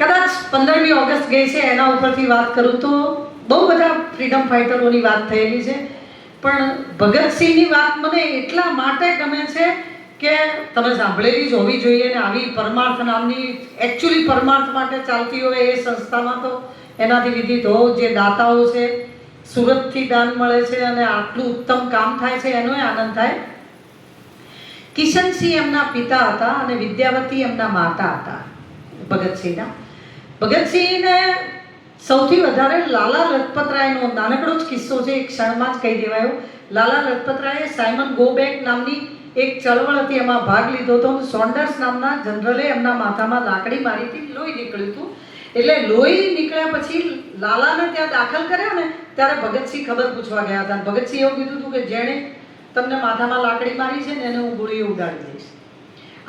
કદાચ 15મી ઓગસ્ટ ગઈ છે એના ઉપરથી વાત કરું તો બહુ બધા ફ્રીડમ ફાઇટરોની વાત થયેલી છે, પણ ભગતસિંહની વાત મને એટલા માટે ગમે છે કે તમે સાંભળેલી જ હોવી જોઈએ ને આવી પરમાર્થ નામની એકચ્યુઅલી પરમાર્થ માટે ચાલતી હોય એ સંસ્થામાં તો એનાથી વિધિત હો જે દાતાઓ છે, સુરતથી દાન મળે છે અને આટલું ઉત્તમ કામ થાય છે એનો આનંદ થાય. કિશનસિંહ એમના પિતા હતા અને વિદ્યાવતી એમના માતા હતા ભગતસિંહના. ભગતસિંહને સૌથી વધારે લાલા લજપતરાયનો નાનકડો જ કિસ્સો છે, એક ક્ષણમાં જ કહી દેવાયો. લાલા લજપતરાયે સાયમન ગો બેક નામની એક ચળવળ હતી, એમાં ભાગ લીધો હતો. સોન્ડર્સ નામના જનરલે એમના માથામાં લાકડી મારી હતી, લોહી નીકળ્યું હતું. એટલે લોહી નીકળ્યા પછી લાલાને ત્યાં દાખલ કર્યા ને ત્યારે ભગતસિંહ ખબર પૂછવા ગયા હતા. ભગતસિંહ એવું કીધું હતું કે જેણે તમને માથામાં લાકડી મારી છે ને એને હું ગોળીઓ ઉડાડી દઈશ.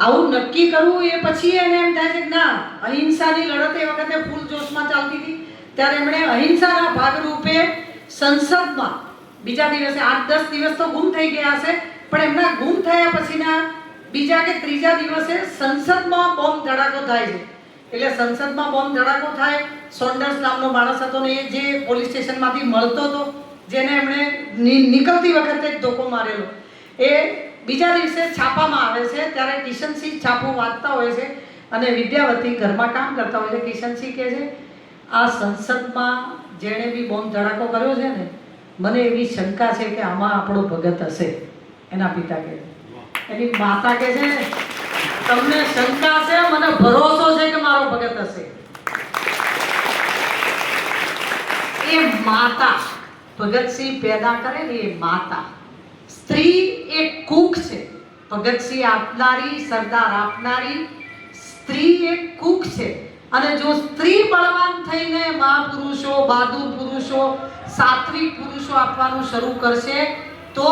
આવું નક્કી કરવું એ પછી એને એમ થાય છે કે ના, અહિંસાની લડત એ વખતે ફૂલ જોશમાં ચાલતી હતી ત્યારે એમણે અહિંસાના ભાગરૂપે સંસદમાં બીજા દિવસે 8-10 દિવસ તો ગુમ થઈ ગયા હશે, પણ એમના ગુમ થયા પછીના બીજા કે ત્રીજા દિવસે સંસદમાં બોમ્બ ધડાકો થાય છે. એટલે સંસદમાં બોમ્બ ધડાકો થાય, સોન્ડર્સ નામનો માણસ હતો ને એ જે પોલીસ સ્ટેશનમાંથી મળતો હતો, જેને એમણે નીકળતી વખતે જ ધોકો મારેલો, એ બીજા દિવસે છાપામાં આવે છે. ત્યારે કિશનસિંહ છાપું વાંચતા હોય છે અને વિદ્યાવતી ઘરમાં કામ કરતા હોય છે. કિશનસિંહ કહે છે આ સંસદમાં જેણે બી બોમ્બ ધડાકો કર્યો છે ને, મને એવી શંકા છે કે આમાં આપણો ભગત હશે. એના પિતા કહે છે. એની માતા કહે છે તમને શંકા છે, મને ભરોસો છે કે મારો ભગત હશે. એ માતા ભગતસિંહ પેદા કરે ને એ માતા, સ્ત્રી એક કુક છે. ભગતસિંહ આપનારી, સરદાર આપનારી, સ્ત્રી એક કુક છે. અને જો સ્ત્રી બળવાન થઈને મહાપુરુષો, બહાદુર પુરુષો, સાત્વિક પુરુષો આપવાનું શરૂ કરશે તો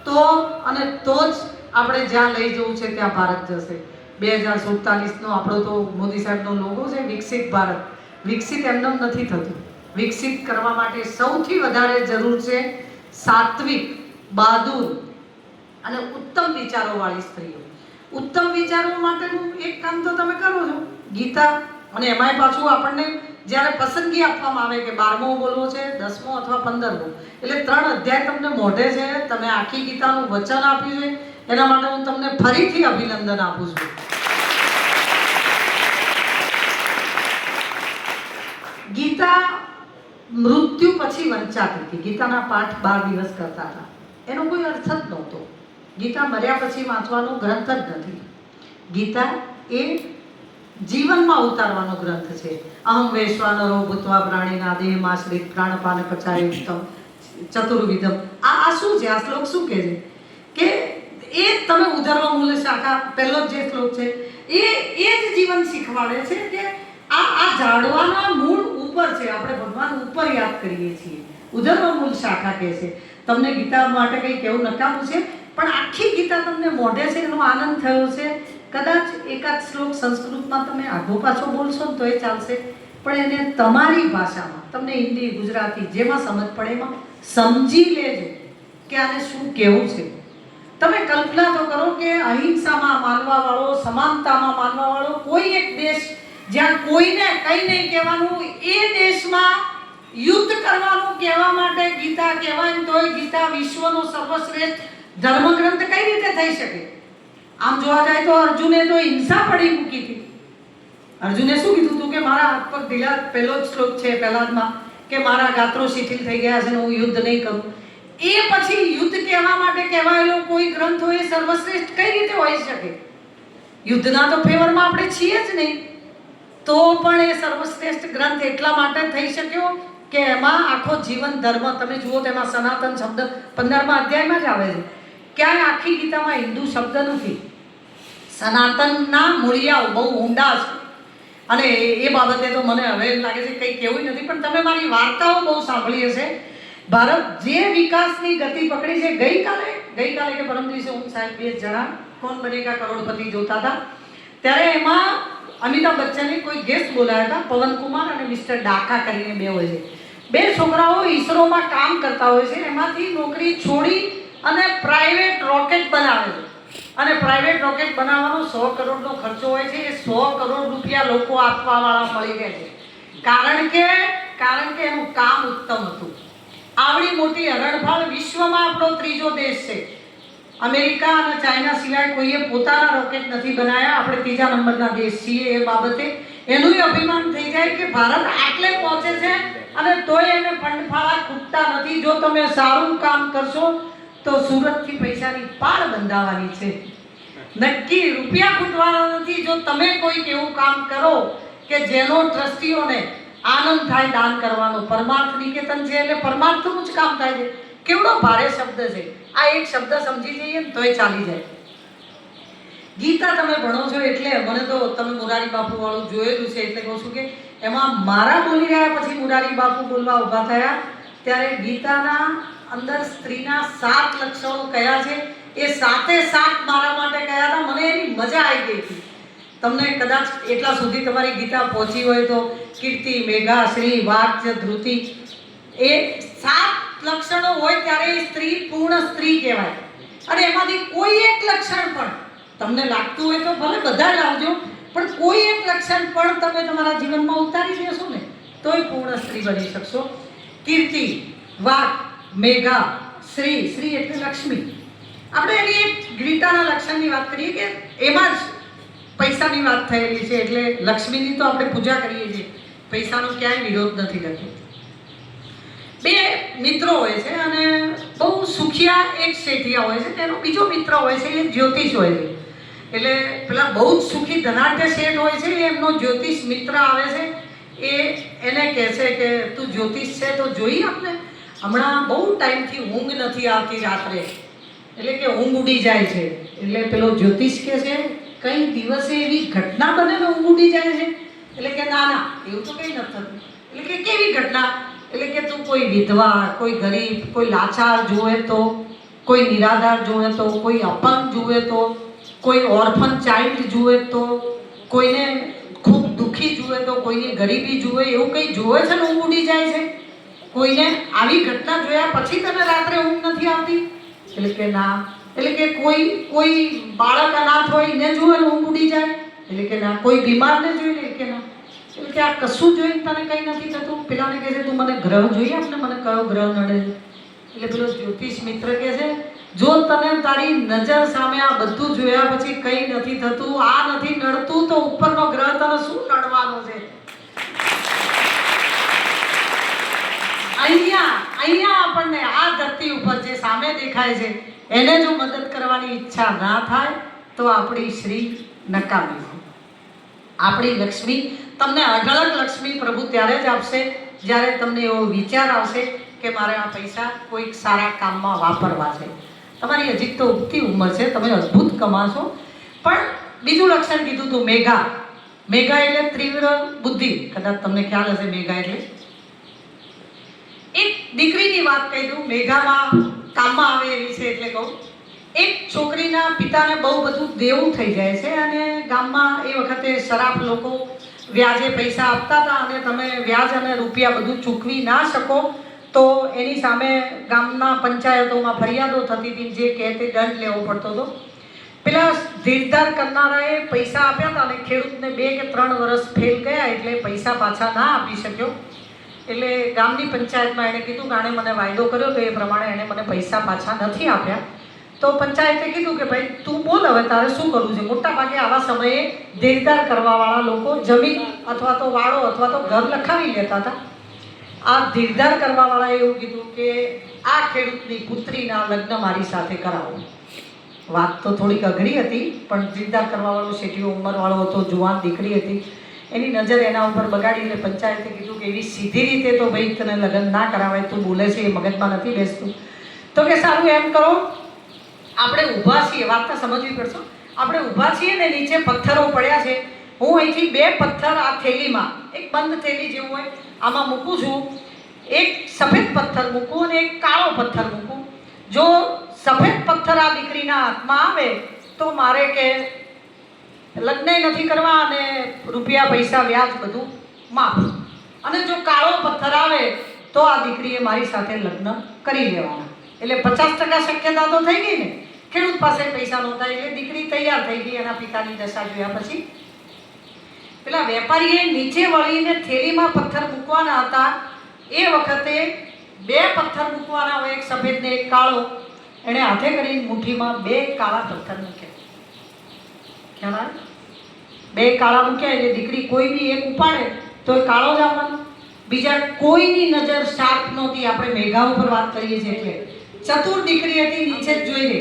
જ આપણે જ્યાં લઈ જવું છે ત્યાં ભારત જશે. 2047નો આપણો તો મોદી સાહેબનો લોગો છે વિકસિત ભારત. વિકસિત એમને નથી થતું. વિકસિત કરવા માટે સૌથી વધારે જરૂર છે સાત્વિક, બહાદુર અને ઉત્તમ વિચારોવાળી સ્ત્રીઓ. ઉત્તમ વિચારો માટેનું એક કામ તો તમે કરો છો, ગીતા. અને એમાંય પાછું આપણને જ્યારે પસંદગી આપવામાં આવે કે 12મો બોલવો છે, 10મો અથવા 15મો, એટલે 3 અધ્યાય તમને મોઢે છે. તમે આખી ગીતાનું વચન આપ્યું છે, એના માટે હું તમને ફરીથી અભિનંદન આપું છું. ગીતા મૃત્યુ પછી વંચાતી હતી. ગીતાના પાઠ 12 દિવસ કરતા હતા. એનો કોઈ અર્થ જ નહોતો. ગીતા મર્યા પછી વાંચવાનો ગ્રંથ જ નથી. ગીતા એ જીવનમાં ઉતારવાનો ગ્રંથ છે. અહમ વૈશ્વાનરો ભૂત્વા પ્રાણીના દેહમાશ્રિત પ્રાણપાન પચાય ઉત્તમ ચતુર્વિધમ. આ શું છે? આ શ્લોક શું કહે છે કે એ તમે ઉધર્વ મૂળ શાખા પહેલો જે શ્લોક છે એ જ જીવન શીખવાડે છે કે આ ઝાડવાના મૂળ ઉપર છે. આપણે ભગવાન ઉપર યાદ કરીએ છીએ. ઉધર્વ મૂળ શાખા કહે છે. તમને ગીતા માટે કંઈ કેવું નકામું છે, પણ આખી ગીતા તમને મોઢે છે એનો આનંદ થયો છે. કદાચ એકાદ શ્લોક સંસ્કૃતમાં તમે આગો પાછો બોલશો ને તો એ ચાલશે, પણ એને તમારી ભાષામાં તમને હિન્દી, ગુજરાતી જેમાં સમજ પડે એમાં સમજી લેજો કે આને શું કહેવું છે. તમે કલ્પના તો કરો કે અહિંસામાં માનવાવાળો, સમાનતામાં માનવાવાળો કોઈ એક દેશ જ્યાં કોઈને કંઈ નહીં કહેવાનું, એ દેશમાં યુદ્ધ કરવાનું કહેવા માટે ગીતા કહેવાય તોય ગીતા વિશ્વનો સર્વશ્રેષ્ઠ ધર્મગ્રંથ કઈ રીતે થઈ શકે? આમ જોવા જાય તો અર્જુને તો હિંસા પડી મૂકી હતી. અર્જુને શું કીધું હતું કે મારા હાથ પગ ઢીલા, પહેલો જ શ્લોક છે પહેલામાં કે મારા ગાત્રો શિથિલ થઈ ગયા છે ને હું યુદ્ધ નહીં કરું. એ પછી યુદ્ધ કહેવા માટે કહેવાયેલો કોઈ ગ્રંથ હોય એ સર્વશ્રેષ્ઠ કઈ રીતે હોઈ શકે? યુદ્ધના તો ફેવરમાં આપણે છીએ જ નહીં, તો પણ એ સર્વશ્રેષ્ઠ ગ્રંથ એટલા માટે થઈ શક્યો કે એમાં આખો જીવન ધર્મ તમે જુઓ તો એમાં સનાતન શબ્દ 15મા અધ્યાયમાં જ આવે છે. ક્યાંય આખી ગીતામાં હિન્દુ શબ્દ નથી. સનાતનના મૂળિયાઓ બહુ ઊંડા છે અને એ બાબતે તો મને હવે એમ લાગે છે કંઈ કહેવું નથી, પણ તમે મારી વાર્તાઓ બહુ સાંભળી હશે. ભારત જે વિકાસની ગતિ પકડી છે, ગઈકાલે કે પરમ દિવસે હું સાહેબ 2 જણા કોણ બનેગા કરોડપતિ જોતા હતા, ત્યારે એમાં અમિતાભ બચ્ચને કોઈ ગેસ્ટ બોલાયા હતા, પવનકુમાર અને મિસ્ટર ડાકા કરીને 2 હોય છે. 2 છોકરાઓ ઈસરોમાં કામ કરતા હોય છે. એમાંથી નોકરી છોડી અને પ્રાઇવેટ રોકેટ બનાવે છે. અને પ્રાઇવેટ રોકેટ બનાવવાનો 100 કરોડનો ખર્ચો હોય છે. એ 100 કરોડ રૂપિયા લોકો આપવાવાળા મળી રહે છે. કારણ કે એનું કામ ઉત્તમ હતું. આવડી મોટી હરણફાળ વિશ્વમાં આપણો ત્રીજો દેશ છે. અમેરિકા અને ચાઇના સિવાય કોઈએ પોતાના રોકેટ નથી બનાવ્યા. આપણે ત્રીજા નંબરના દેશ છીએ. એ બાબતે એનું અભિમાન થઈ જાય કે ભારત આટલે પહોંચે છે અને તોય એને ફંડફાળા ખૂટતા નથી. જો તમે સારું કામ કરશો તો સુરતથી પૈસાની પાળ બંધાવવાની છે. નક્કી રૂપિયા ખૂટવાના નથી. જો તમે કોઈક એવું કામ કરો કે જેનો ટ્રસ્ટીઓને આનંદ થાય દાન કરવાનો. પરમાર્થ નિકેતન છે એટલે પરમાર્થનું જ કામ થાય છે. કેવડો ભારે શબ્દ છે. આ એક શબ્દ સમજી જઈએ ને તોય ચાલી જાય. ગીતા તમે ભણો છો એટલે મને તો તમે મોરારી બાપુ વાળું જોયેલું છે એટલે કહું છું કે એમાં મારા બોલી રહ્યા પછી મોરારી બાપુ બોલવા ઊભા થયા ત્યારે ગીતાના અંદર સ્ત્રીના 7 લક્ષણો કયા છે એ 7 મારા માટે કયા હતા. મને એની મજા આવી ગઈ હતી. તમને કદાચ એટલા સુધી તમારી ગીતા પહોંચી હોય તો કીર્તિ, મેઘા, શ્રી, વાક્ય, ધૃતિ એ 7 લક્ષણો હોય ત્યારે એ સ્ત્રી પૂર્ણ સ્ત્રી કહેવાય. અને એમાંથી કોઈ એક લક્ષણ પણ તમને લાગતું હોય તો ભલે બધા લાવજો, પણ કોઈ એક લક્ષણ પણ તમે તમારા જીવનમાં ઉતારી દેશો ને તોય પૂર્ણ સ્ત્રી બની શકશો. કીર્તિ, વાક, મેઘા, શ્રી એટલે લક્ષ્મી. આપણે એની એક ગીતાના લક્ષણની વાત કરીએ કે એમાં જ પૈસાની વાત થયેલી છે એટલે લક્ષ્મીની તો આપણે પૂજા કરીએ છીએ. પૈસાનો ક્યાંય વિરોધ નથી થતો. 2 મિત્રો હોય છે અને બહુ સુખિયા એક શેઠિયા હોય છે. તેનો બીજો મિત્ર હોય છે એ જ્યોતિષ હોય છે. એટલે પેલા બહુ જ સુખી ધનાઢ્ય શેઠ હોય છે એમનો જ્યોતિષ મિત્ર આવે છે. એને કહે છે કે તું જ્યોતિષ છે તો જોઈ આપને, હમણાં બહુ ટાઈમથી ઊંઘ નથી આવતી રાત્રે, એટલે કે ઊંઘ ઉડી જાય છે. એટલે પેલો જ્યોતિષ કહે છે કઈ દિવસે એવી ઘટના બને ને ઊંઘ ઉડી જાય છે? એટલે કે ના એવું તો કંઈ નથી થતું. એટલે કે કેવી ઘટના? એટલે કે તું કોઈ વિધવા, કોઈ ગરીબ, કોઈ લાચાર જુએ તો, કોઈ નિરાધાર જુએ તો, કોઈ અપંગ જુએ તો, કોઈ ઓર્ફન ચાઇલ્ડ જુએ તો, કોઈને ખૂબ દુઃખી જુએ તો, કોઈની ગરીબી જુએ, એવું કંઈ જુએ છે ને ઊંઘ ઉડી જાય છે? કોઈને આવી ઘટના જોયા પછી તને રાત્રે ઊંઘ નથી આવતી? એટલે કે ના. એટલે કે કોઈ બાળક અનાથ હોય એને જુએ ને ઊંઘ ઉડી જાય? એટલે કે ના. કોઈ બીમારને જોઈને? એટલે કે ના. એટલે કે આ કશું જોઈને તને કંઈ નથી થતું? પેલાને કહે છે તું મને ગ્રહ જોઈએ આપને, મને કયો ગ્રહ નડે છે? એટલે પેલો જ્યોતિષ મિત્ર કહે છે જો તને તારી નજર સામે આ બધું જોયા પછી કંઈ નથી થતું, આ નથી નડતું, તો ઉપરનો ગ્રહ તને શું નડવાનો છે? અહીંયા આપણને આ ધરતી ઉપર જે સામે દેખાય છે એને જો મદદ કરવાની ઈચ્છા ના થાય તો આપણી શ્રી નકામી છે. આપણી લક્ષ્મી તમને અઢળક લક્ષ્મી પ્રભુ ત્યારે જ આપશે જ્યારે તમને એવો વિચાર આવશે કે મારે આ પૈસા કોઈક સારા કામમાં વાપરવા છે. તમારી હજી તો ઉગતી ઉંમર છે, તમે અદ્ભુત કમાશો. પણ બીજું લક્ષણ કીધું હતું મેઘા. મેઘા એટલે તીવ્ર બુદ્ધિ. કદાચ તમને ખ્યાલ હશે મેઘા એટલે. એક દીકરીની વાત કહી દઉં, મેઘામાં કામમાં આવે એવી છે એટલે કહું. એક છોકરીના પિતાને બહુ બધું દેવું થઈ જાય છે અને ગામમાં એ વખતે શરાફ લોકો વ્યાજે પૈસા આપતા હતા અને તમે વ્યાજ અને રૂપિયા બધું ચૂકવી ના શકો તો એની સામે ગામના પંચાયતોમાં ફરિયાદો થતી હતી. જે કહે તે દંડ લેવો પડતો હતો. પેલા ધીરધાર કરનારાએ પૈસા આપ્યા હતા અને ખેડૂતને 2 કે 3 વર્ષ ફેલ ગયા એટલે પૈસા પાછા ના આપી શક્યો. એટલે ગામની પંચાયતમાં એણે કીધું કે આણે મને વાયદો કર્યો તો એ પ્રમાણે એણે મને પૈસા પાછા નથી આપ્યા. તો પંચાયતે કીધું કે ભાઈ તું બોલ હવે તારે શું કરવું છે? મોટા ભાગે આવા સમયે દેખદાર કરવાવાળા લોકો જમીન અથવા તો વાળો અથવા તો ઘર લખાવી લેતા હતા. આ ધીરધાર કરવાવાળાએ એવું કીધું કે આ ખેડૂતની પુત્રીના લગ્ન મારી સાથે કરાવો. વાત તો થોડીક અઘરી હતી પણ ધીરધાર કરવાવાળો શેઠિયો ઉંમરવાળો હતો, જુવાન દીકરી હતી. એની નજર એના ઉપર બગાડી એટલે પંચાયતે કીધું કે એવી સીધી રીતે તો ભાઈ તને લગ્ન ના કરાવાય, તું બોલે છે એ મગજમાં નથી બેસતું. તો કે સારું એમ કરો, આપણે ઊભા છીએ, વાર્તા સમજવી પડશે. આપણે ઊભા છીએ ને નીચે પથ્થરો પડ્યા છે, હું અહીંથી 2 પથ્થર આ થેલીમાં, એક બંધ થેલી જેવું હોય આમાં મૂકું છું. એક સફેદ પથ્થર મૂકું અને એક કાળો પથ્થર મૂકું. જો સફેદ પથ્થર આ દીકરીના હાથમાં આવે તો મારે કે લગ્ન નથી કરવા અને રૂપિયા પૈસા વ્યાજ બધું માફ. અને જો કાળો પથ્થર આવે તો આ દીકરીએ મારી સાથે લગ્ન કરી લેવાના. એટલે 50% શક્યતા તો થઈ ગઈ ને ખેડૂત પાસે પૈસા નહોતા એટલે દીકરી તૈયાર થઈ ગઈ એના પિતાની દશા જોયા પછી. પેલા વેપારીએ નીચે વળીને થેલીમાં પથ્થર મૂકવાના હતા. એ વખતે બે પથ્થર મૂકવાના હોય, એક સફેદ ને એક કાળો. એણે હાથે કરીને મુઠ્ઠીમાં બે કાળા પથ્થર મૂક્યા. ખ્યાલ આવે? બે કાળા મૂક્યા એટલે દીકરી કોઈ બી એક ઉપાડે તો એ કાળો જ આવવાનો. બીજા કોઈની નજર શાર્પ નહોતી. આપણે મેઘા ઉપર વાત કરીએ છીએ એટલે ચતુર દીકરી હતી, નીચે જ જોઈ લે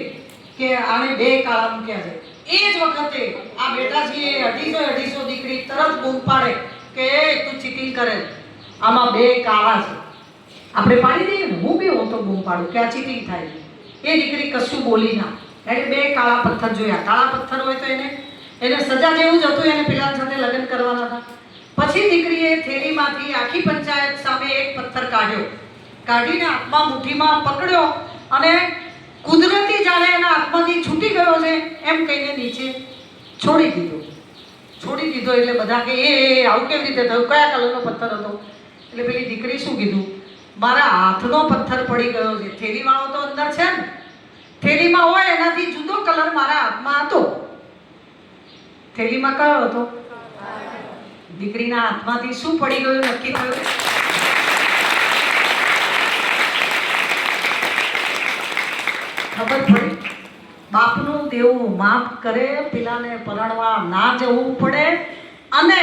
કે આને બે કાળા મૂક્યા છે. એ જ વખતે આ બેટા છે 250 દીકરી તરત બૂમ પાડે કે તું ચીટિંગ કરે, આમાં બે કાળા છે. આપણે પાડી દઈએ ને, હું બી હું તો બૂમ પાડું કે આ ચીટિંગ થાય. એ દીકરી કશું બોલી ના. એટલે બે કાળા પથ્થર જોયા. કાળા પથ્થર હોય તો એને સજા જેવું જ હતું. એને પેલા સાથે લગ્ન કરવાના હતા. પછી દીકરીએ થેલીમાંથી આખી પંચાયત સામે એક પથ્થર કાઢ્યો. કાઢીને હાથમાં મુઠ્ઠીમાં પકડ્યો અને કુદરતી જાણે એના હાથમાંથી છૂટી ગયો છે એમ કહીને નીચે છોડી દીધો. એટલે બધા કે એ આવું કેવી રીતે થયું, કયા કલરનો પથ્થર હતો? એટલે પેલી દીકરી શું કીધું, મારા હાથનો પથ્થર પડી ગયો છે. થેલીવાળો તો અંદર છે ને, થેલીમાં હોય એનાથી જુદો કલર મારા હાથમાં હતો. થેલીમાં કયો હતો? દીકરીના હાથમાંથી શું પડી ગયું નક્કી થયું? ખબર પડી. બાપનું દેવું માફ કરે, પેલાને પરણવા ના જવું પડે અને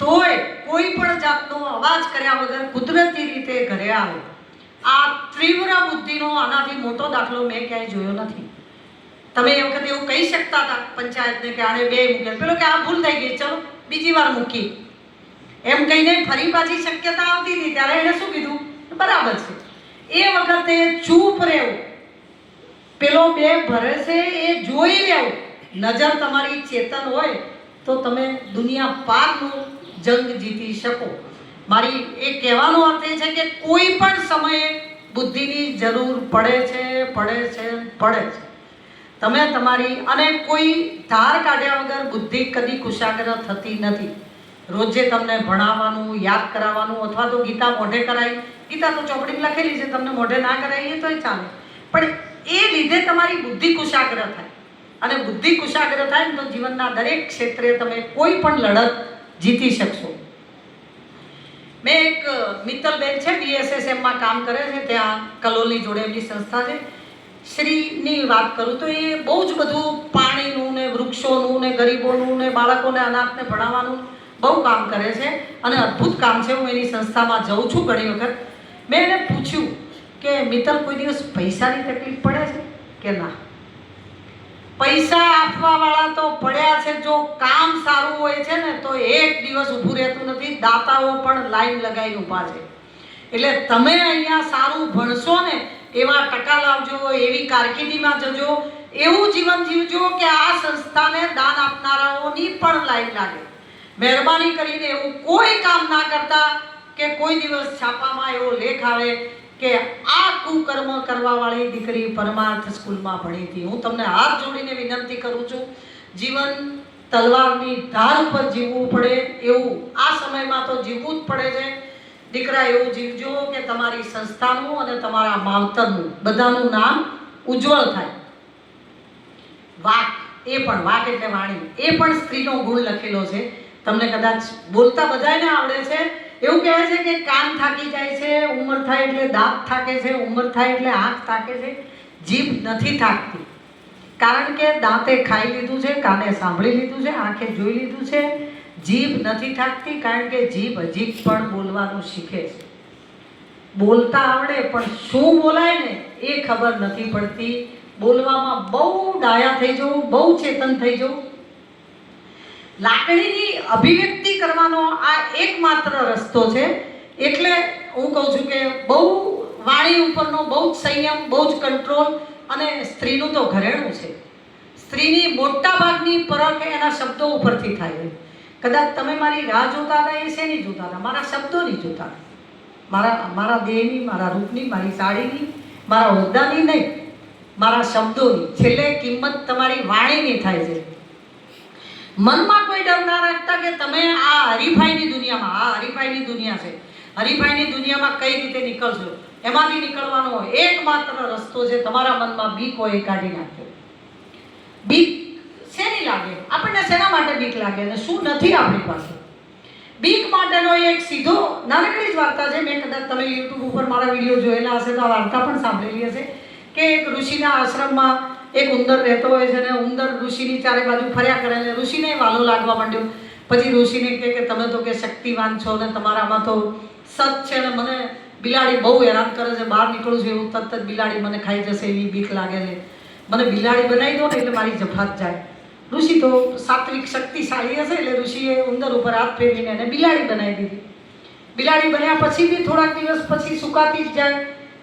તોય કોઈ પણ જાતનો અવાજ કર્યા વગર કુદરતી રીતે ઘરે આવે. આ તીવ્ર બુદ્ધિનો આનાથી મોટો દાખલો મેં ક્યાંય જોયો નથી. તમે એ વખતે એવું કહી શકતા હતા પંચાયતને કે આને બે મૂક્યા, પેલો કે આ ભૂલ થઈ ગઈ, ચલો બીજી વાર મૂકી, એમ કહીને ફરી પાછી શક્યતા આવતી હતી. ત્યારે એને શું કીધું, બરાબર છે. એ વખતે ચૂપ રહેવું, પેલો બે ભરે છે એ જોઈ લેવું. નજર તમારી ચેતન હોય તો તમે દુનિયા પારનું જંગ જીતી શકો. મારી એ કહેવાનો અર્થ એ છે કે કોઈ પણ સમયે બુદ્ધિની જરૂર પડે છે. તમે તમારી અને કોઈ ધાર કાઢ્યા વગર બુદ્ધિ કદી કુશાગ્ર થતી નથી. રોજે તમને ભણાવવાનું, યાદ કરાવવાનું, અથવા તો ગીતા મોઢે કરાવી. ગીતા તો ચોપડીમાં લખેલી છે, તમને મોઢે ના કરાવીએ તોય ચાલે, પણ એ લીધે તમારી બુદ્ધિ કુશાગ્ર થાય. અને બુદ્ધિ કુશાગ્ર થાય તો જીવનના દરેક ક્ષેત્રે તમે કોઈ પણ લડત જીતી શકશો. મેં એક મિત્તલબેન છે, BSSMમાં કામ કરે છે, ત્યાં કલોલની જોડે એમની સંસ્થા છે. શ્રીની વાત કરું તો એ બહુ જ બધું પાણીનું ને વૃક્ષોનું ને ગરીબોનું ને બાળકોને અનાથને ભણાવવાનું બહુ કામ કરે છે અને અદ્ભુત કામ છે. હું એની સંસ્થામાં જાઉં છું ઘણી વખત. મેં એને પૂછ્યું કે મિત્તલ, કોઈ દિવસ પૈસાની તકલીફ પડે છે કે ના? પૈસા આપવાવાળા તો પડ્યા છે. જો કામ સારું હોય છે ને તો એક દિવસ ઊભું રહેતું નથી. દાતાઓ પણ લાઈન લગાવીને ઊભા છે. એટલે તમે અહીંયા સારું ભણશો ને, એવા ટકા લાવજો, એવી કારકિર્દીમાં જજો, એવું જીવન જીવજો કે આ સંસ્થાને દાન આપનારાઓની પણ લાઈન લાગે. મહેરબાની કરીને એવું કોઈ કામ ના કરતા કે કોઈ દિવસ છાપામાં એવો લેખ આવે કે આ કુકર્મ કરવાવાળી દીકરી પરમાર્થ સ્કૂલમાં ભણી હતી. હું તમને હાથ જોડીને વિનંતી કરું છું, જીવન તલવારની ધાર ઉપર જીવવું પડે એવું આ સમયમાં તો જીવવું જ પડે છે. દીકરા, એવું જીવજો કે તમારી સંસ્થાનું અને તમારા માવતરનું બધાનું નામ ઉજ્જવળ થાય. વાક, એ પણ વાક એટલે વાણી, એ પણ સ્ત્રીનો ગુણ લખેલો છે. તમને કદાચ બોલતા બધાને આવડે છે. એવું કહે છે કે કાન થાકી જાય છે, ઉંમર થાય એટલે દાંત થાકે છે, ઉંમર થાય એટલે આંખ થાકે છે, જીભ નથી થાકતી. કારણ કે દાંતે ખાઈ લીધું છે, કાને સાંભળી લીધું છે, આંખે જોઈ લીધું છે. જીભ નથી થાકતી કારણ કે જીભ હજી પણ બોલવાનું શીખે છે. બોલતા આવડે પણ શું બોલાય ને એ ખબર નથી પડતી. બોલવામાં બહુ ડાયા થઈ જવું, બહુ ચેતન થઈ જવું. લાગણીની અભિવ્યક્તિ કરવાનો આ એકમાત્ર રસ્તો છે. એટલે હું કહું છું કે બહુ વાણી ઉપરનો બહુ જ સંયમ, બહુ જ કંટ્રોલ. અને સ્ત્રીનું તો ઘરેણું છે. સ્ત્રીની મોટા ભાગની પરખ એના શબ્દો ઉપરથી થાય છે. કદાચ તમે મારી રાહ જોતા હતા, એ શેની જોતા હતા? મારા શબ્દોની જોતા હતા. મારા દેહની, મારા રૂપની, મારી સાડીની, મારા હોદ્દાની નહીં, મારા શબ્દોની. છેલ્લે કિંમત તમારી વાણીની થાય છે. મનમાં કોઈ ડર ના રાખતા કે તમે આ હરીફાઈની દુનિયા છે. હરીફાઈની દુનિયામાં કઈ રીતે નીકળશો? એમાંથી નીકળવાનો એકમાત્ર રસ્તો છે તમારા મનમાં બીક હોય એ કાઢી નાખજો. બીક શેની લાગે? આપણને શેના માટે બીક લાગે અને શું નથી આપણી પાસે? બીક માટેનો એક સીધો નાનકડી જ વાર્તા છે. મેં કદાચ તમે યુટ્યુબ ઉપર મારા વિડીયો જોયેલા હશે તો આ વાર્તા પણ સાંભળેલી હશે કે એક ઋષિના આશ્રમમાં એક ઉંદર રહેતો હોય છે અને ઉંદર ઋષિની ચારે બાજુ ફર્યા કરે અને ઋષિને વાલો લાગવા માંડ્યો. પછી ઋષિને કહે કે તમે તો કે શક્તિવાન છો ને તમારામાં તો સત છે ને મને બિલાડી બહુ હેરાન કરે છે, બહાર નીકળું છું એવું તરત જ બિલાડી મને ખાઈ જશે એવી બીક લાગે છે, મને બિલાડી બનાવી દો ને એટલે મારી જફાત જાય. ઋષિ તો સાત્વિક શક્તિશાળી હશે એટલે ઋષિએ ઉંદર ઉપર હાથ ફેરવીને એને બિલાડી બનાવી દીધી. બિલાડી બન્યા પછી બી થોડાક દિવસ પછી સુકાતી જ જાય.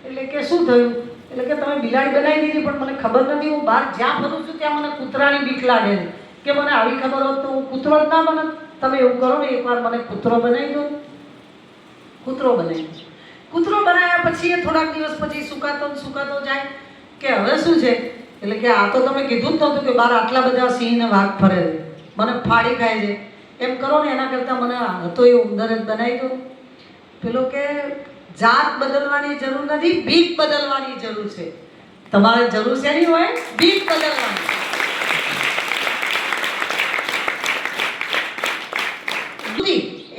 એટલે કે શું થયું? એટલે કે તમે બિલાડી બનાવી દીધી પણ મને ખબર નથી, હું બહાર જ્યાં ફરું છું ત્યાં મને કૂતરાની બીક લાગે છે, કે મને આવી ખબર હોત તો હું કૂતરો જ ના બને. તમે એવું કરો ને એકવાર મને કૂતરો બનાવી દો. કૂતરો બનાવી દો. કૂતરો બનાવ્યા પછી એ થોડાક દિવસ પછી સુકાતો જાય કે હવે શું છે? એટલે કે આ તો તમે કીધું જ નહોતું કે બહાર આટલા બધા સિંહ ને વાઘ ફરે છે, મને ફાડી ખાય છે, એમ કરો ને એના કરતાં મને હતો એ ઉંદર જ બનાવી દો. પેલો કે જાત બદલવાની જરૂર નથી, બીક બદલવાની જરૂર છે. તમારે જરૂર શેની હોય? બીક બદલવાની.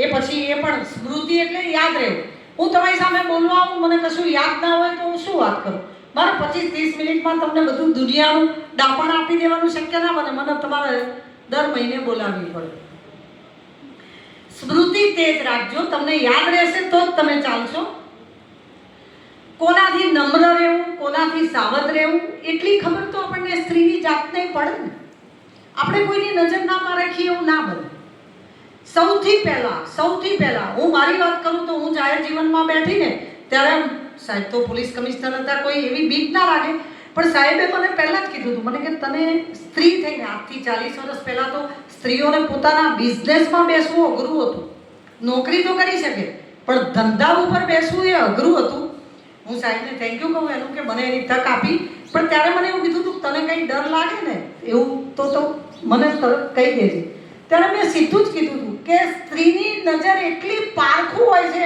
એ પછી એ પણ સ્મૃતિ એટલે યાદ રહેવું. હું તમારી સામે બોલવા આવું, મને કશું યાદ ના હોય તો હું શું વાત કરું? મારે 25-30 મિનિટમાં તમને બધું દુનિયાનું ડાપણ આપી દેવાનું શક્ય ના બને. મને તમારે દર મહિને બોલાવવી પડે. સ્મૃતિ તેજ રાખજો, તમને યાદ રહેશે તો જ તમે ચાલશો. કોનાથી નમ્ર રહેવું, કોનાથી સાવધ રહેવું એટલી ખબર તો આપણને સ્ત્રીની જાતને પડે ને. આપણે કોઈની નજર ના રાખીએ એવું ના બને. સૌથી પહેલા હું મારી વાત કરું તો હું જાહેર જીવનમાં બેઠી ને ત્યારે સાહેબ તો પોલીસ કમિશનર હતા, કોઈ એવી બીક ના લાગે, પણ સાહેબે મને પહેલા જ કીધું હતું મને કે તને સ્ત્રી થઈને આજથી 40 વર્ષ પહેલા તો સ્ત્રીઓને પોતાના બિઝનેસમાં બેસવું અઘરું હતું. નોકરી તો કરી શકે પણ ધંધા ઉપર બેસવું એ અઘરું હતું. હું સાહેબને થેન્ક યુ કહું એનું કે મને એની તક આપી. પણ ત્યારે મને એવું કીધું હતું તને કંઈ ડર લાગે ને એવું તો મને તરત કહી દેજે. ત્યારે મેં સીધું જ કીધું હતું કે સ્ત્રીની નજર એટલી પારખું હોય છે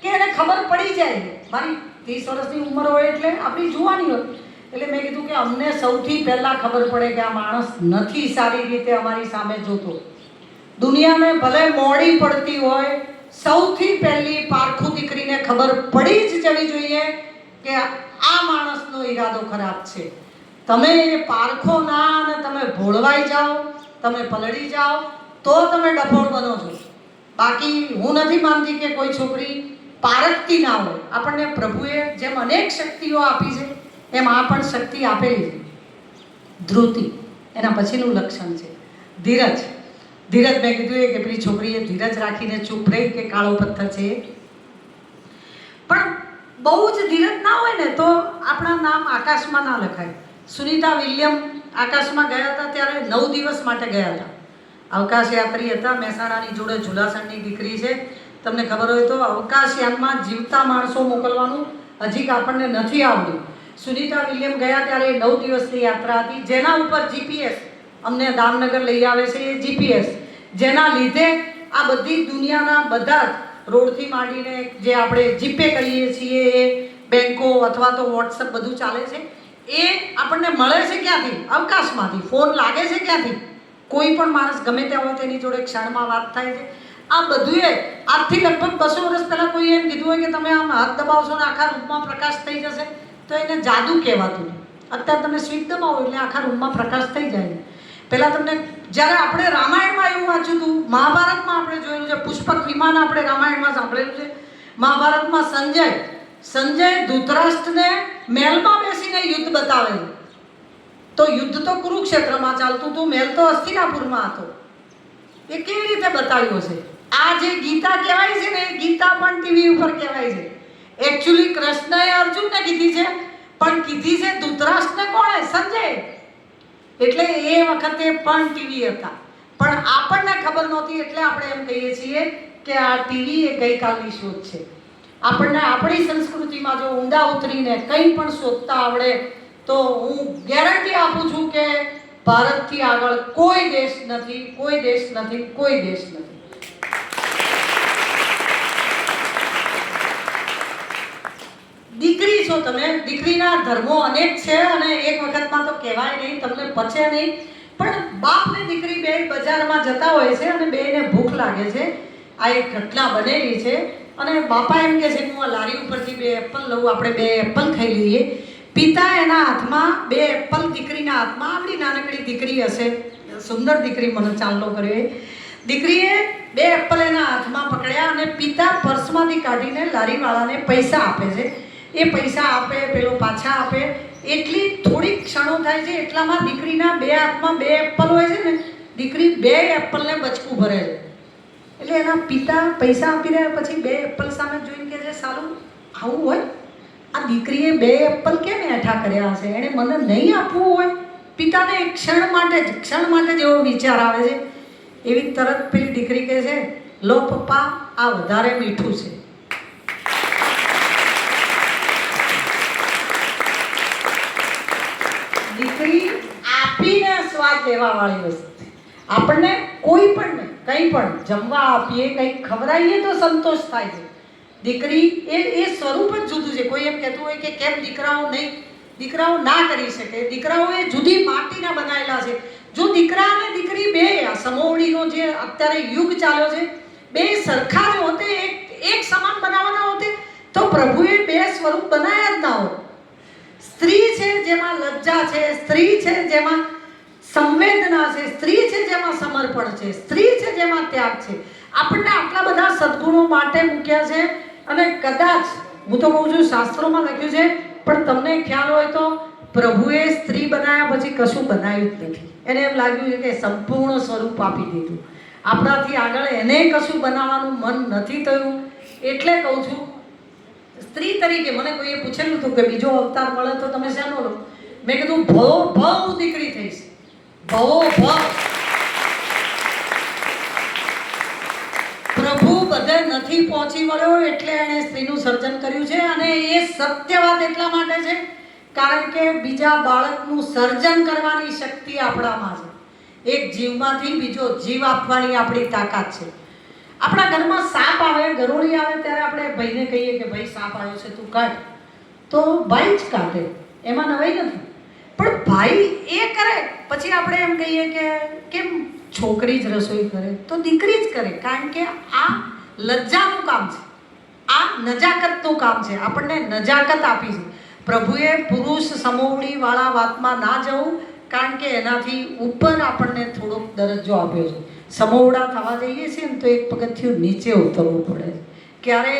કે એને ખબર પડી જાય. મારી 30 વર્ષની ઉંમર હોય એટલે આપણી જુવાની હોય એટલે મેં કીધું કે અમને સૌથી પહેલાં ખબર પડે કે આ માણસ નથી સારી રીતે અમારી સામે જોતો. દુનિયાને ભલે મોડી પડતી હોય, સૌથી પહેલી પારખું દીકરીને ખબર પડી જ જવી જોઈએ કે આ માણસનો ઈરાદો ખરાબ છે. તમે એ પારખો ના અને તમે ભોળવાઈ જાઓ, તમે પલળી જાઓ તો તમે ડફોળ બનો છો. બાકી હું નથી માનતી કે કોઈ છોકરી પારખતી ના હોય. આપણને પ્રભુએ જેમ અનેક શક્તિઓ આપી છે એમ આ પણ શક્તિ આપેલી છે. ધ્રુતિ એના પછીનું લક્ષણ છે ધીરજ. ધીરજ મેં કીધું એ કે પેલી છોકરીએ ધીરજ રાખીને ચૂપ રહી કે કાળો પથ્થર છે. પણ બહુ જ ધીરજ ના હોય ને તો આપણા નામ આકાશમાં ના લખાય. સુનિતા વિલિયમ આકાશમાં ગયા હતા ત્યારે 9 દિવસ માટે ગયા હતા. અવકાશયાત્રી હતા. મહેસાણાની જોડે ઝુલાસણની દીકરી છે. તમને ખબર હોય તો અવકાશયાનમાં જીવતા માણસો મોકલવાનું હજી આપણને નથી આવડ્યું. સુનિતા વિલિયમ ગયા ત્યારે 9 દિવસની યાત્રા હતી. જેના ઉપર જીપીએસ અમને દામનગર લઈ આવે છે એ જીપીએસ, જેના લીધે આ બધી દુનિયાના બધા રોડથી માંડીને જે આપણે જીપે કહીએ છીએ એ બેંકો અથવા તો વોટ્સઅપ બધું ચાલે છે એ આપણને મળે છે ક્યાંથી? અવકાશમાંથી. ફોન લાગે છે ક્યાંથી? કોઈ પણ માણસ ગમે ત્યાં હોય તેની જોડે ક્ષણમાં વાત થાય છે. આ બધું આજથી લગભગ 200 વર્ષ પહેલાં કોઈ એમ કીધું હોય કે તમે આમ હાથ દબાવશો ને આખા રૂમમાં પ્રકાશ થઈ જશે તો એને જાદુ કહેવાતું. અત્યારે તમે સ્વિચ દબાવો એટલે આખા રૂમમાં પ્રકાશ થઈ જાય. પહેલાં તમને જ્યારે આપણે રામાયણમાં એવું વાંચ્યું હતું, મહાભારતમાં આપણે જોયેલું છે, પુષ્પક વિમાન આપણે રામાયણમાં સાંભળેલું છે. મહાભારતમાં સંજય ધૃતરાષ્ટ્રને મહેલમાં બેસીને યુદ્ધ બતાવે છે. તો યુદ્ધ તો કુરુક્ષેત્રમાં ચાલતું હતું, મહેલ તો હસ્તિનાપુરમાં હતો. એ કેવી રીતે બતાવ્યું છે? આ જે ગીતા કહેવાય છે ને એ ગીતા પણ ટીવી ઉપર કહેવાય છે. એકચ્યુઅલી કૃષ્ણએ અર્જુનને કીધી છે પણ કીધી છે ધૃતરાષ્ટ્રને કોણે? સંજય. એટલે એ વખતે પણ ટીવી હતા પણ આપણને ખબર નહોતી એટલે આપણે એમ કહીએ છીએ કે આ ટીવી એ ગઈકાલની શોધ છે. આપણને આપણી સંસ્કૃતિમાં જો ઊંડા ઉતરીને કંઈ પણ શોધતા આવડે તો હું ગેરંટી આપું છું કે ભારતથી આગળ કોઈ દેશ નથી. દીકરી છો તમે, દીકરીના ધર્મો અનેક છે અને એક વખતમાં તો કહેવાય નહીં, તમને પચે નહીં. પણ બાપ ને દીકરી બે બજારમાં જતા હોય છે અને બેને ભૂખ લાગે છે. આ એક ઘટના બનેલી છે. અને બાપા એમ કહે છે કે હું આ લારી ઉપરથી 2 એપલ લઉં, આપણે 2 એપલ ખાઈ લઈએ. પિતા એના હાથમાં 2 એપલ, દીકરીના હાથમાં, આવડી નાનકડી દીકરી હશે, સુંદર દીકરી, મને ચાંદલો કર્યો એ દીકરીએ 2 એપલ એના હાથમાં પકડ્યા અને પિતા પર્સમાંથી કાઢીને લારીવાળાને પૈસા આપે છે. એ પૈસા આપે, પેલો પાછા આપે. એટલી થોડીક ક્ષણો થાય છે, એટલામાં દીકરીના 2 હાથમાં 2 એપલ હોય છે ને, દીકરી 2 એપલને બચકું ભરે છે. એટલે એના પિતા પૈસા આપી રહ્યા પછી 2 એપલ સામે જોઈને કહે છે, સાલું આવું હોય? આ દીકરીએ 2 એપલ કેમ એઠા કર્યા હશે? એણે મને નહીં આપવું હોય? પિતાને એક ક્ષણ માટે જ એવો વિચાર આવે છે. એવી તરત પેલી દીકરી કહે છે, લો પપ્પા, આ વધારે મીઠું છે. દીકરી આપીને સ્વાદ લેવા વાળી વસ્તુ. આપણને કોઈ પણ કંઈ પણ જમવા આપીએ, કંઈક ખવડાવીએ તો સંતોષ થાય છે. દીકરી એ સ્વરૂપ જ જુદું છે. કોઈ એમ કહેતું હોય કે કેમ દીકરાઓ ના કરી શકે. દીકરાઓ એ જુદી માટીના બનાવેલા છે. જો દીકરા અને દીકરી બે, આ સમોવડીનો જે અત્યારે યુગ ચાલ્યો છે, બે સરખા જ હોતે, એક સમાન બનાવવાના હોતે તો પ્રભુએ 2 સ્વરૂપ બનાવ્યા જ ના હોત. સ્ત્રી છે જેમાં લજ્જા છે, સ્ત્રી છે જેમાં સંવેદના છે, સ્ત્રી છે જેમાં સમર્પણ છે, સ્ત્રી છે જેમાં ત્યાગ છે. આપણને આટલા બધા સદગુણો માટે મૂક્યા છે. અને કદાચ હું તો કહું છું, શાસ્ત્રોમાં લખ્યું છે, પણ તમને ખ્યાલ હોય તો પ્રભુએ સ્ત્રી બનાવ્યા પછી કશું બનાવ્યું જ નથી. એને એમ લાગ્યું છે કે સંપૂર્ણ સ્વરૂપ આપી દીધું. આપણાથી આગળ એને કશું બનાવવાનું મન નથી થયું. એટલે કહું છું, સ્ત્રી તરીકે મને કોઈએ પૂછેલું હતું કે બીજો અવતાર મળે તો તમે શેનો લો? મેં કીધું ભવ દીકરી થઈશ. ભવ પ્રભુ બધે નથી પહોંચી વળ્યો એટલે એણે સ્ત્રીનું સર્જન કર્યું છે. અને એ સત્ય વાત એટલા માટે છે કારણ કે બીજા બાળકનું સર્જન કરવાની શક્તિ આપણામાં છે. એક જીવમાંથી બીજો જીવ આપવાની આપણી તાકાત છે. આપણા ઘરમાં સાપ આવે, ગરોળી આવે ત્યારે આપણે ભાઈને કહીએ કે ભાઈ સાપ આવ્યો છે, તું કાઢ, તો ભાઈ જ કાઢે, એમાં નવાઈ નથી. પણ ભાઈ એ કરે પછી આપણે એમ કહીએ કે કેમ છોકરી જ રસોઈ કરે? તો દીકરી જ કરે, કારણ કે આ લજ્જાનું કામ છે, આ નજાકતનું કામ છે. આપણને નજાકત આપી છે પ્રભુએ. પુરુષ સમોવડીવાળા વાતમાં ના જવું, કારણ કે એનાથી ઉપર આપણને થોડોક દરજ્જો આપ્યો છે. સમોવડા થવા જઈએ છીએ ને તો એક પગથિયું નીચે ઉતરવું પડે છે. ક્યારે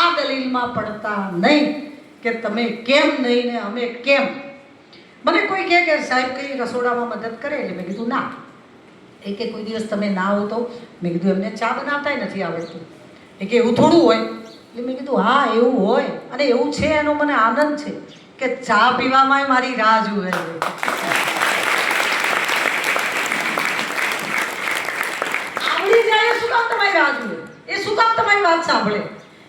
આ દલીલમાં પડતા નહીં કે તમે કેમ નહીં ને અમે કેમ. મને કોઈ કહે કે સાહેબ કઈ રસોડામાં મદદ કરે, એટલે મેં કીધું ના. એ કે કોઈ દિવસ તમે ના હો તો? મેં કીધું એમને ચા બનાવતાય નથી આવડતું. એ કે એવું થોડું હોય? એટલે મેં કીધું હા એવું હોય, અને એવું છે એનો મને આનંદ છે કે ચા પીવામાં મારી રાહ જુએ છે. આવડી જાય શું કામ તમારી રાહ જુએ? એ શું કામ તમારી વાત સાંભળે?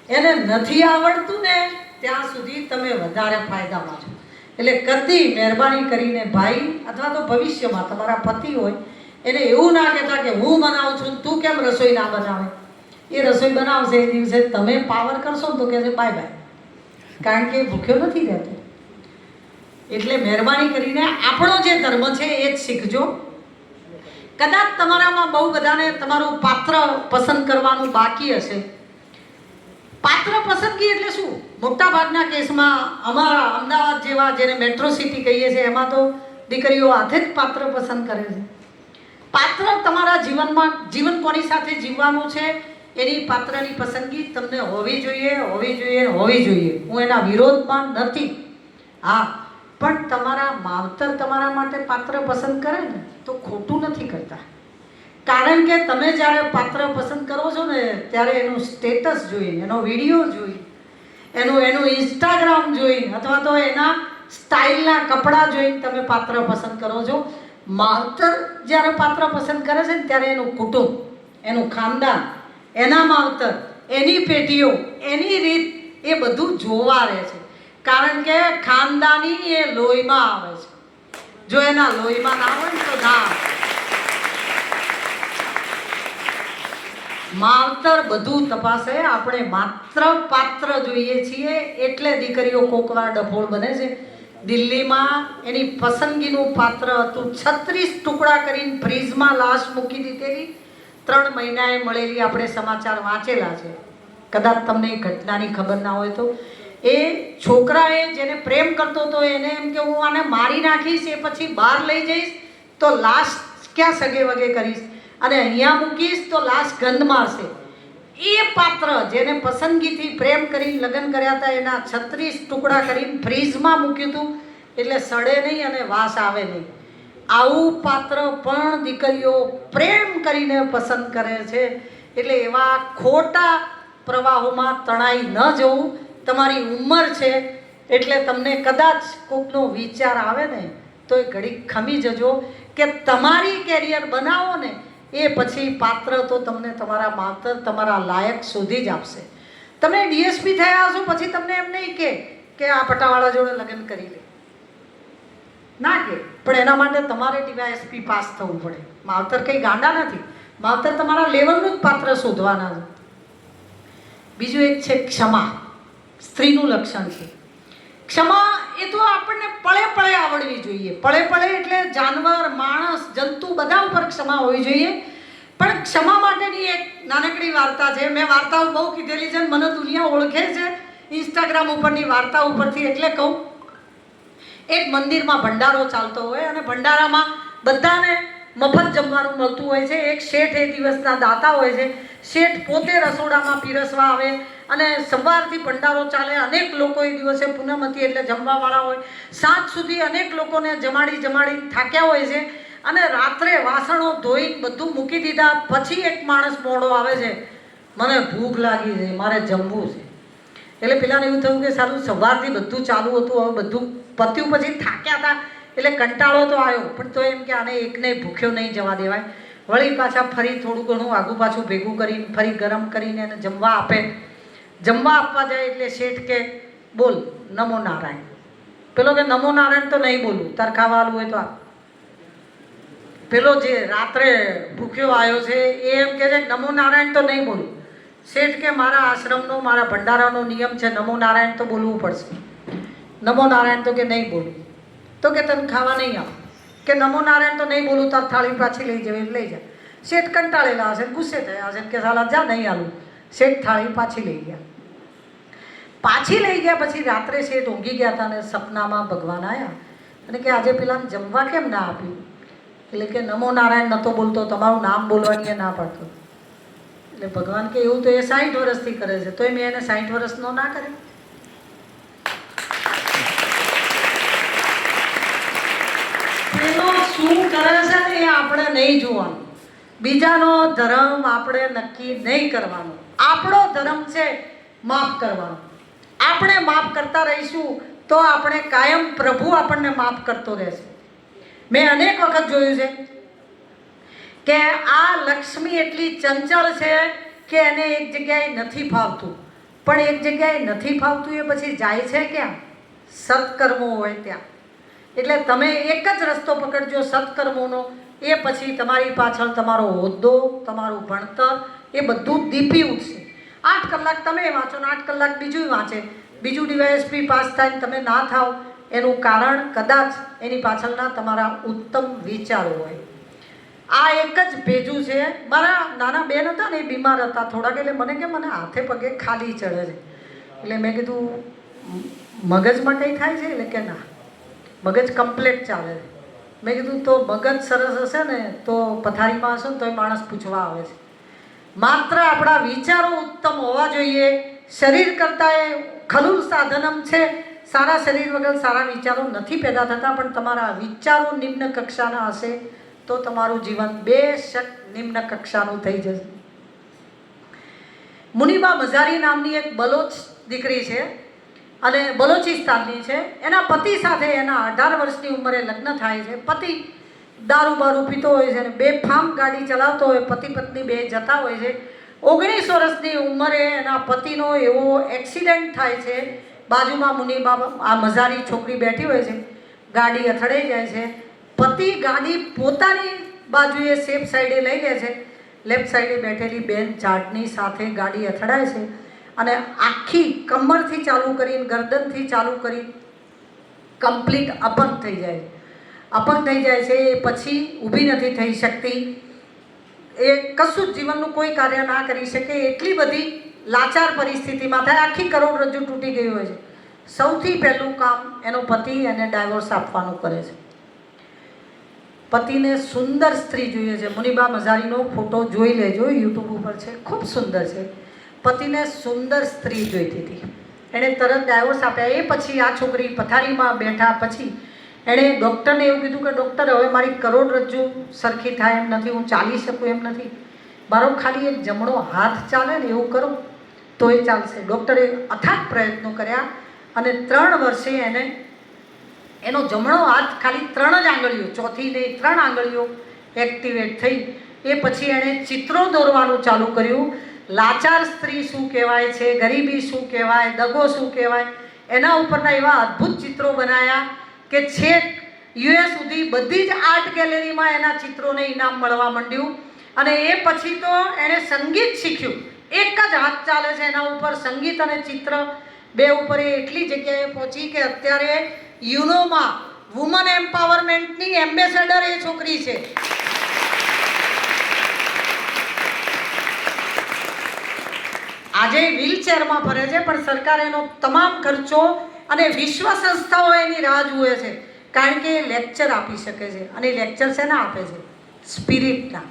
એને નથી આવડતું ને ત્યાં સુધી તમે વધારે ફાયદામાં છો. એટલે કદી મહેરબાની કરીને ભાઈ અથવા તો ભવિષ્યમાં તમારા પતિ હોય એને એવું ના કહેતા કે હું બનાવું છું તું કેમ રસોઈ ના બનાવે. એ રસોઈ બનાવશે એ દિવસે તમે પાવર કરશો ને તો કહેશે બાય બાય, કારણ કે ભૂખ્યો નથી રહેતો. એટલે મહેરબાની કરીને આપણો જે ધર્મ છે એ જ શીખજો. કદાચ તમારામાં બહુ બધાને તમારું પાત્ર પસંદ કરવાનું બાકી હશે. પાત્ર પસંદગી એટલે શું? મોટા ભાગના કેસમાં અમારા અમદાવાદ જેવા, જેને મેટ્રો સિટી કહીએ છીએ, એમાં તો દીકરીઓ હાથે જ પાત્ર પસંદ કરે છે. પાત્ર તમારા જીવનમાં, જીવન કોની સાથે જીવવાનું છે એની પાત્રની પસંદગી તમને હોવી જોઈએ. હું એના વિરોધમાં નથી. હા, પણ તમારા માવતર તમારા માટે પાત્ર પસંદ કરે ને તો ખોટું નથી કરતા. કારણ કે તમે જ્યારે પાત્ર પસંદ કરો છો ને ત્યારે એનું સ્ટેટસ જોઈ, એનો વિડીયો જોઈ, એનું ઇન્સ્ટાગ્રામ જોઈ, અથવા તો એના સ્ટાઇલના કપડાં જોઈને તમે પાત્ર પસંદ કરો છો. માવતર જ્યારે પાત્ર પસંદ કરે છે ને ત્યારે એનું કુટુંબ, એનું ખાનદાન, એના માવતર, એની પેઢીઓ, એની રીત, એ બધું જોવા રહે છે. કારણ કે ખાનદાની એ લોહીમાં આવે છે. જો એના લોહીમાં ના હોય ને તો ના. માવતર બધું તપાસે. આપણે માત્ર પાત્ર જોઈએ છીએ એટલે દીકરીઓ કોકવાર ડફોળ બને છે દિલ્હીમાં એની પસંદગીનું પાત્ર હતું. 36 ટુકડા કરીને ફ્રીજમાં લાશ મૂકી દીધેલી. 3 મહિનાએ મળેલી. આપણે સમાચાર વાંચેલા છે, કદાચ તમને એ ઘટનાની ખબર ના હોય તો. એ છોકરાએ જેને પ્રેમ કરતો હતો એને એમ કે હું આને મારી નાખીશ, એ પછી બહાર લઈ જઈશ તો લાશ ક્યાં સગે વગે કરીશ, અને અહીંયા મૂકીશ તો લાશ ગંધ મારશે. એ પાત્ર જેને પસંદગીથી પ્રેમ કરીને લગ્ન કર્યા હતા એના 36 ટુકડા કરીને ફ્રીજમાં મૂક્યું હતું, એટલે સડે નહીં અને વાસ આવે નહીં. આવું પાત્ર પણ દીકરીઓ પ્રેમ કરીને પસંદ કરે છે. એટલે એવા ખોટા પ્રવાહોમાં તણાઈ ન જવું. તમારી ઉંમર છે એટલે તમને કદાચ કોકનો વિચાર આવે ને તો એ ઘડી ખમી જજો કે તમારી કેરિયર બનાવો ને, એ પછી પાત્ર તો તમને તમારા માત્ર તમારા લાયક શોધી જ આપશે. તમે ડીએસપી થયા હશો પછી તમને એમ નહીં કે આ પટાવાળા જોડે લગ્ન કરી લે, ના કે. પણ એના માટે તમારે ડીવાયએસપી પાસ થવું પડે. માવતર કંઈ ગાંડા નથી, માવતર તમારા લેવલનું જ પાત્ર શોધવાના છે. બીજું એક છે ક્ષમા. સ્ત્રીનું લક્ષણ છે ક્ષમા. એ તો આપણને પળે પળે આવડવી જોઈએ. પળે પળે એટલે જાનવર, માણસ, જંતુ બધા ઉપર ક્ષમા હોવી જોઈએ. પણ ક્ષમા માટેની એક નાનકડી વાર્તા છે. મેં વાર્તાઓ બહુ કીધેલી છે, મને દુનિયા ઓળખે છે ઇન્સ્ટાગ્રામ ઉપરની વાર્તા ઉપરથી, એટલે કહું. એક મંદિરમાં ભંડારો ચાલતો હોય અને ભંડારામાં બધાને મફત જમવાનું મળતું હોય છે. એક શેઠ એ દિવસના દાતા હોય છે. શેઠ પોતે રસોડામાં પીરસવા આવે અને સવારથી ભંડારો ચાલે. અનેક લોકો એ દિવસે પૂનમ હતી એટલે જમવાવાળા હોય. સાંજ સુધી અનેક લોકોને જમાડી થાક્યા હોય છે અને રાત્રે વાસણો ધોઈ બધું મૂકી દીધા પછી એક માણસ મોડો આવે છે, મને ભૂખ લાગી છે, મારે જમવું છે. એટલે પેલાને એવું થયું કે સારું સવારથી બધું ચાલુ હતું, હવે બધું પત્યું, પછી થાક્યા હતા એટલે કંટાળો તો આવ્યો, પણ તો એમ કે આને એકને ભૂખ્યો નહીં જવા દેવાય. વળી પાછા ફરી થોડું ઘણું આગું પાછું ભેગું કરીને ફરી ગરમ કરીને એને જમવા આપે. જમવા આપવા જાય એટલે શેઠ કે બોલ નમો નારાયણ. પેલો કે નમો નારાયણ તો નહીં બોલું, તાર ખાવાનું હોય તો આ. પેલો જે રાત્રે ભૂખ્યો આવ્યો છે એ એમ કે છે નમો નારાયણ તો નહીં બોલું. શેઠ કે મારા આશ્રમનો, મારા ભંડારાનો નિયમ છે, નમો નારાયણ તો બોલવું પડશે. નમો નારાયણ તો કે નહીં બોલું. તો કે તને ખાવા નહીં આવે. કે નમો નારાયણ તો નહીં બોલું, તાર થાળી પાછી લઈ જવી લઈ જાય. શેઠ કંટાળેલા હશે, ગુસ્સે થયા હશે કે સાલા જા નહીં આલું. શેઠ થાળી પાછી લઈ ગયા. પાછી લઈ ગયા પછી રાત્રે શેઠ ઊંઘી ગયા હતા અને સપનામાં ભગવાન આવ્યા અને કે આજે પેલા જમવા કેમ ના આપ્યું? એટલે કે નમો નારાયણ નહોતો બોલતો, તમારું નામ બોલવાની ના પડતો. એટલે ભગવાન કે એવું તો એ 60 વર્ષથી કરે છે, તોય મેં એને 60 વર્ષનો ના કરે. પેલો શું કરે છે ને એ આપણે નહીં જોવાનું. બીજાનો ધર્મ આપણે નક્કી નહીં કરવાનો. આપણો ધર્મ છે માફ કરવાનો. આપણે માફ કરતા રહીશું તો આપણે કાયમ પ્રભુ આપણને માફ કરતો રહેશે. મેં અનેક વખત જોયું છે કે આ લક્ષ્મી એટલી ચંચળ છે કે એને એક જગ્યાએ નથી ફાવતું, પણ એક જગ્યાએ નથી ફાવતું એ પછી જાય છે ક્યાં? સત્કર્મો હોય ત્યાં. એટલે તમે એક જ રસ્તો પકડજો સત્કર્મોનો, એ પછી તમારી પાછળ તમારો હોદ્દો, તમારું ભણતર એ બધું દીપી ઉઠશે. 8 કલાક તમે વાંચો ને 8 કલાક બીજું વાંચે, બીજું ડીવાયએસપી પાસ થાય ને તમે ના થાવ, એનું કારણ કદાચ એની પાછળના તમારા ઉત્તમ વિચારો હોય. આ એક જ ભેજું છે. મારા નાના બેન હતા ને એ બીમાર હતા થોડાક, એટલે મને કે મને હાથે પગે ખાલી ચડે છે. એટલે મેં કીધું મગજમાં કંઈ થાય છે? એટલે કે ના, મગજ કમ્પ્લેટ ચાલે છે. મેં કીધું તો મગજ સરસ હશે ને તો પથારીમાં હશે ને તોય માણસ પૂછવા આવે છે. માત્ર આપણા વિચારો ઉત્તમ હોવા જોઈએ. શરીર કરતાં એ ખલુલ સાધનમ છે. સારા શરીર વગર સારા વિચારો નથી પેદા થતા, પણ તમારા વિચારો નિમ્ન કક્ષાના હશે તો તમારું જીવન બેશક નિમ્ન કક્ષાનું થઈ જશે. મુનિબા મઝારી નામની એક બલોચ દીકરી છે અને બલોચિસ્તાનની છે. એના પતિ સાથે એના 18 વર્ષની ઉંમરે લગ્ન થાય છે. પતિ દારૂ બારૂ પીતો હોય છે અને બેફામ ગાડી ચલાવતો હોય. પતિ પત્ની બે જતા હોય છે. 19 વર્ષની ઉંમરે એના પતિનો એવો એક્સિડન્ટ થાય છે. બાજુમાં મુનિબા આ મઝારી છોકરી બેઠી હોય છે, ગાડી અથડાઈ જાય છે. પતિ ગાડી પોતાની બાજુએ સેફ સાઈડે લઈ લે છે. લેફ્ટ સાઈડે બેઠેલી બેન ઝાડની સાથે ગાડી અથડાય છે અને આખી કમરથી ચાલુ કરીને ગરદનથી ચાલુ કરી કમ્પ્લીટ અપંગ થઈ જાય. અપંગ થઈ જાય છે એ પછી ઊભી નથી થઈ શકતી, એ કશું જ જીવનનું કોઈ કાર્ય ના કરી શકે, એટલી બધી લાચાર પરિસ્થિતિમાં થાય, આખી કરોડરજ્જુ તૂટી ગઈ હોય છે. સૌથી પહેલું કામ એનો પતિ એને ડાયવોર્સ આપવાનું કરે છે. પતિને સુંદર સ્ત્રી જોઈએ છે. મુનિબા મઝારીનો ફોટો જોઈ લેજો, યુટ્યુબ ઉપર છે, ખૂબ સુંદર છે. પતિને સુંદર સ્ત્રી જોઈતી હતી, એણે તરત ડાયવોર્સ આપ્યા. એ પછી આ છોકરી પથારીમાં બેઠા પછી એણે ડૉક્ટરને એવું કીધું કે ડૉક્ટર, હવે મારી કરોડરજ્જુ સરખી થાય એમ નથી, હું ચાલી શકું એમ નથી, મારો ખાલી એક જમણો હાથ ચાલે ને એવું કરો તો એ ચાલશે. ડૉક્ટરે અથાગ પ્રયત્નો કર્યા અને 3 વર્ષે એને એનો જમણો હાથ ખાલી 3 જ આંગળીઓ, ચોથી નહીં 3 આંગળીઓ એક્ટિવેટ થઈ. એ પછી એણે ચિત્રો દોરવાનું ચાલુ કર્યું. લાચાર સ્ત્રી શું કહેવાય છે, ગરીબી શું કહેવાય, દગો શું કહેવાય, એના ઉપરના એવા અદ્ભુત ચિત્રો બનાવ્યા કે છેક યુએસ સુધી બધી જ આર્ટ ગેલેરીમાં એના ચિત્રોને ઇનામ મળવા માંડ્યું. અને એ પછી તો એણે સંગીત શીખ્યું. એક જ હાથ ચાલે છે એના ઉપર, સંગીત અને ચિત્ર બે ઉપર એ એટલી જગ્યાએ પહોંચી કે અત્યારે યુનોમાં વુમન એમ્પાવરમેન્ટની એમ્બેસેડર એ છોકરી છે. આજે વ્હીલચેરમાં ફરે છે, પણ સરકાર એનો તમામ ખર્ચો અને વિશ્વ સંસ્થાઓ એની રાહ જુએ છે, કારણ કે એ લેક્ચર આપી શકે છે. અને લેક્ચર શેના આપે છે? સ્પિરિટના.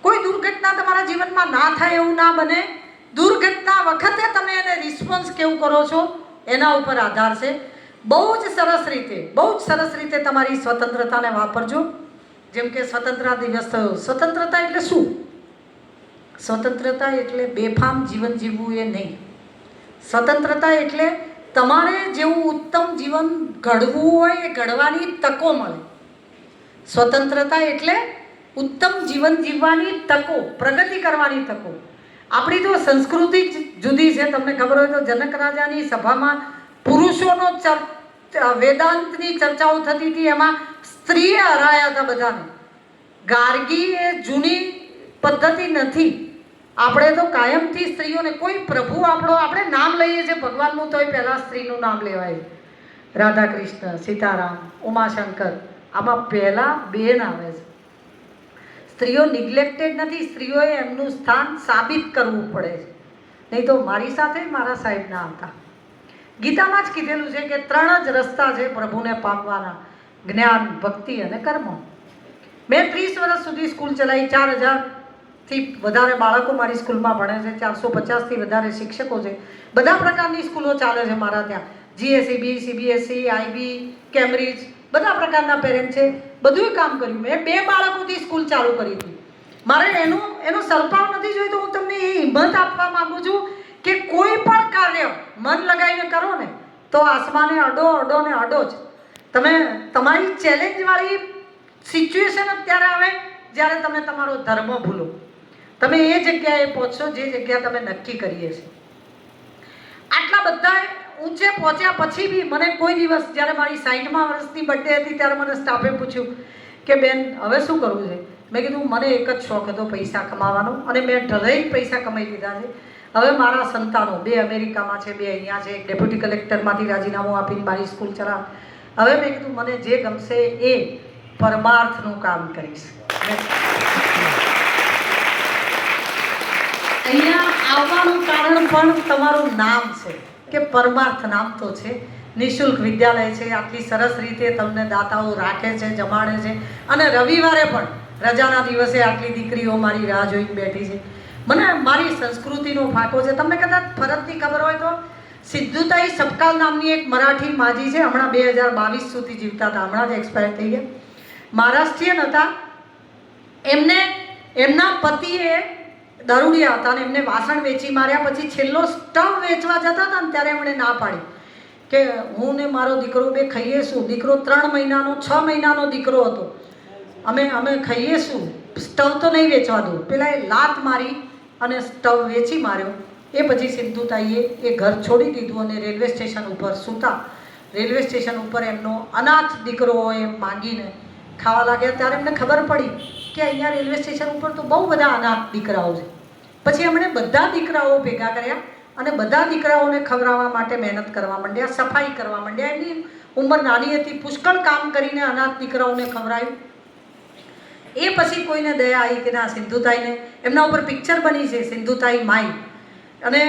કોઈ દુર્ઘટના તમારા જીવનમાં ના થાય એવું ના બને, દુર્ઘટના વખતે તમે એને રિસ્પોન્સ કેવું કરો છો એના ઉપર આધાર છે. બહુ જ સરસ રીતે તમારી સ્વતંત્રતાને વાપરજો. જેમ કે સ્વતંત્રતા દિવસ થયો. સ્વતંત્રતા એટલે શું? સ્વતંત્રતા એટલે બેફામ જીવન જીવવું એ નહીં. સ્વતંત્રતા એટલે તમારે જેવું ઉત્તમ જીવન ઘડવું હોય એ ઘડવાની તકો મળે. સ્વતંત્રતા એટલે ઉત્તમ જીવન જીવવાની તકો, પ્રગતિ કરવાની તકો. આપણી તો સંસ્કૃતિ જ જુદી છે. તમને ખબર હોય તો જનક રાજાની સભામાં પુરુષોનો વેદાંતની ચર્ચાઓ થતી હતી, એમાં સ્ત્રીએ હરાયા હતા બધાને. ગાર્ગી એ જૂની પદ્ધતિ નથી. આપણે તો કાયમથી સ્ત્રીઓને, કોઈ પ્રભુ આપણે નામ લઈએ છીએ ભગવાનનું, તોય પહેલાં સ્ત્રીનું નામ લેવાય. રાધા કૃષ્ણ, સીતારામ, ઉમાશંકર, આમાં પહેલાં બેન આવે છે. સ્ત્રીઓ નિગ્લેક્ટેડ નથી, સ્ત્રીઓએ એમનું સ્થાન સાબિત કરવું પડે છે. નહીં તો મારી સાથે મારા સાહેબ ના હતા. ગીતામાં જ કીધેલું છે કે 3 જ રસ્તા છે પ્રભુને પામવાના: જ્ઞાન, ભક્તિ અને કર્મ. મેં 30 વર્ષ સુધી સ્કૂલ ચલાવી. 4000થી વધારે બાળકો મારી સ્કૂલમાં ભણે છે, 450થી વધારે શિક્ષકો છે. બધા પ્રકારની સ્કૂલો ચાલે છે મારા ત્યાં. GSEB, CBSE, IB, કેમ્બ્રિજ, બધા પ્રકારના પેરેન્ટ છે. બધું કામ કર્યું. મેં 2 બાળકોથી સ્કૂલ ચાલુ કરી હતી. મારે એનો સલપાવ નથી જોઈતો. હું તમને એ હિંમત આપવા માગું છું કે કોઈ પણ કાર્ય મન લગાવીને કરો ને તો આસમાને અડો ને અડો જ. તમે તમારી ચેલેન્જવાળી સિચ્યુએશન જ ત્યારે આવે જ્યારે તમે તમારો ધર્મ ભૂલો. તમે એ જગ્યાએ પહોંચશો જે જગ્યા તમે નક્કી કરીએ છીએ. આટલા બધા ઊંચે પહોંચ્યા પછી બી મને કોઈ દિવસ, જ્યારે મારી 60મા વર્ષની બર્થડે હતી ત્યારે મને સ્ટાફે પૂછ્યું કે બેન હવે શું કરવું છે? મેં કીધું મને એક જ શોખ હતો, પૈસા કમાવાનો, અને મેં ઢળેઈ પૈસા કમાઈ લીધા છે. હવે મારા સંતાનો 2 અમેરિકામાં છે, 2 અહીંયા છે. એક ડેપ્યુટી કલેક્ટરમાંથી રાજીનામું આપીને મારી સ્કૂલ ચલાવ. હવે મેં કીધું મને જે ગમશે એ પરમાર્થનું કામ કરીશ. અહીંયા આવવાનું કારણ પણ તમારું નામ છે કે પરમાર્થ નામ તો છે. નિઃશુલ્ક વિદ્યાલય છે, આટલી સરસ રીતે તમને દાતાઓ રાખે છે, જમાડે છે. અને રવિવારે પણ રજાના દિવસે આટલી દીકરીઓ મારી રાહ જોઈને બેઠી છે. મને મારી સંસ્કૃતિનો ફાંકો છે. તમને કદાચ ફરજથી ખબર હોય તો સિદ્ધુતાઈ સપકાલ નામની એક મરાઠી માજી છે, હમણાં 2022 સુધી જીવતા હતા, હમણાં જ એક્સપાયર થઈ ગયા. મહારાષ્ટ્રીયન હતા. એમના પતિએ દારૂડિયા હતા અને એમને વાસણ વેચી માર્યા. પછી છેલ્લો સ્ટવ વેચવા જતા હતા ને ત્યારે એમણે ના પાડી કે હું ને મારો દીકરો 2 ખાઈએ શું. દીકરો 3 મહિનાનો 6 મહિનાનો દીકરો હતો. અમે ખાઈએ શું, સ્ટવ તો નહીં વેચવા દો. પેલા એ લાત મારી અને સ્ટવ વેચી માર્યો. એ પછી સિદ્ધુતાઈએ એ ઘર છોડી દીધું અને રેલવે સ્ટેશન ઉપર સૂતા. રેલવે સ્ટેશન ઉપર એમનો અનાથ દીકરો એ માંગીને ખાવા લાગ્યા. ત્યારે એમને ખબર પડી કે અહીંયા રેલવે સ્ટેશન ઉપર તો બહુ બધા અનાથ દીકરાઓ છે. પછી એમણે બધા દીકરાઓ ભેગા કર્યા અને બધા દીકરાઓને ખવડાવવા માટે મહેનત કરવા માંડ્યા, સફાઈ કરવા માંડ્યા. એમની ઉંમર નાની હતી, પુષ્કળ કામ કરીને અનાથ દીકરાઓને ખવડાવ્યું. એ પછી કોઈને દયા આવી કે ના સિંધુતાઈને, એમના ઉપર પિક્ચર બની છે સિંધુતાઈ માઈ, અને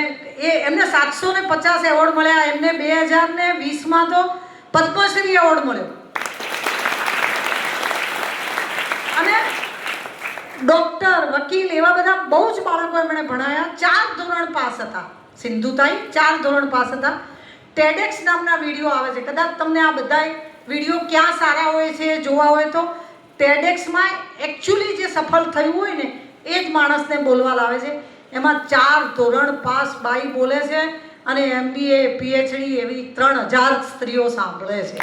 એમને 750 એવોર્ડ મળ્યા. એમને 2020માં તો પદ્મશ્રી એવોર્ડ મળ્યો. અને ડૉક્ટર, વકીલ એવા બધા બહુ જ બાળકો એમણે ભણાયા. 4 ધોરણ પાસ હતા સિંધુતાઈ, 4 ધોરણ પાસ હતા. ટેડેક્સ નામના વિડીયો આવે છે, કદાચ તમને આ બધા વિડીયો ક્યાં સારા હોય છે જોવા હોય તો ટેડેક્સમાં એકચ્યુઅલી જે સફળ થયું હોય ને એ જ માણસને બોલવા લાવે છે. એમાં 4 ધોરણ પાસ બાઈ બોલે છે અને MBA PhD એવી 3000 સ્ત્રીઓ સાંભળે છે.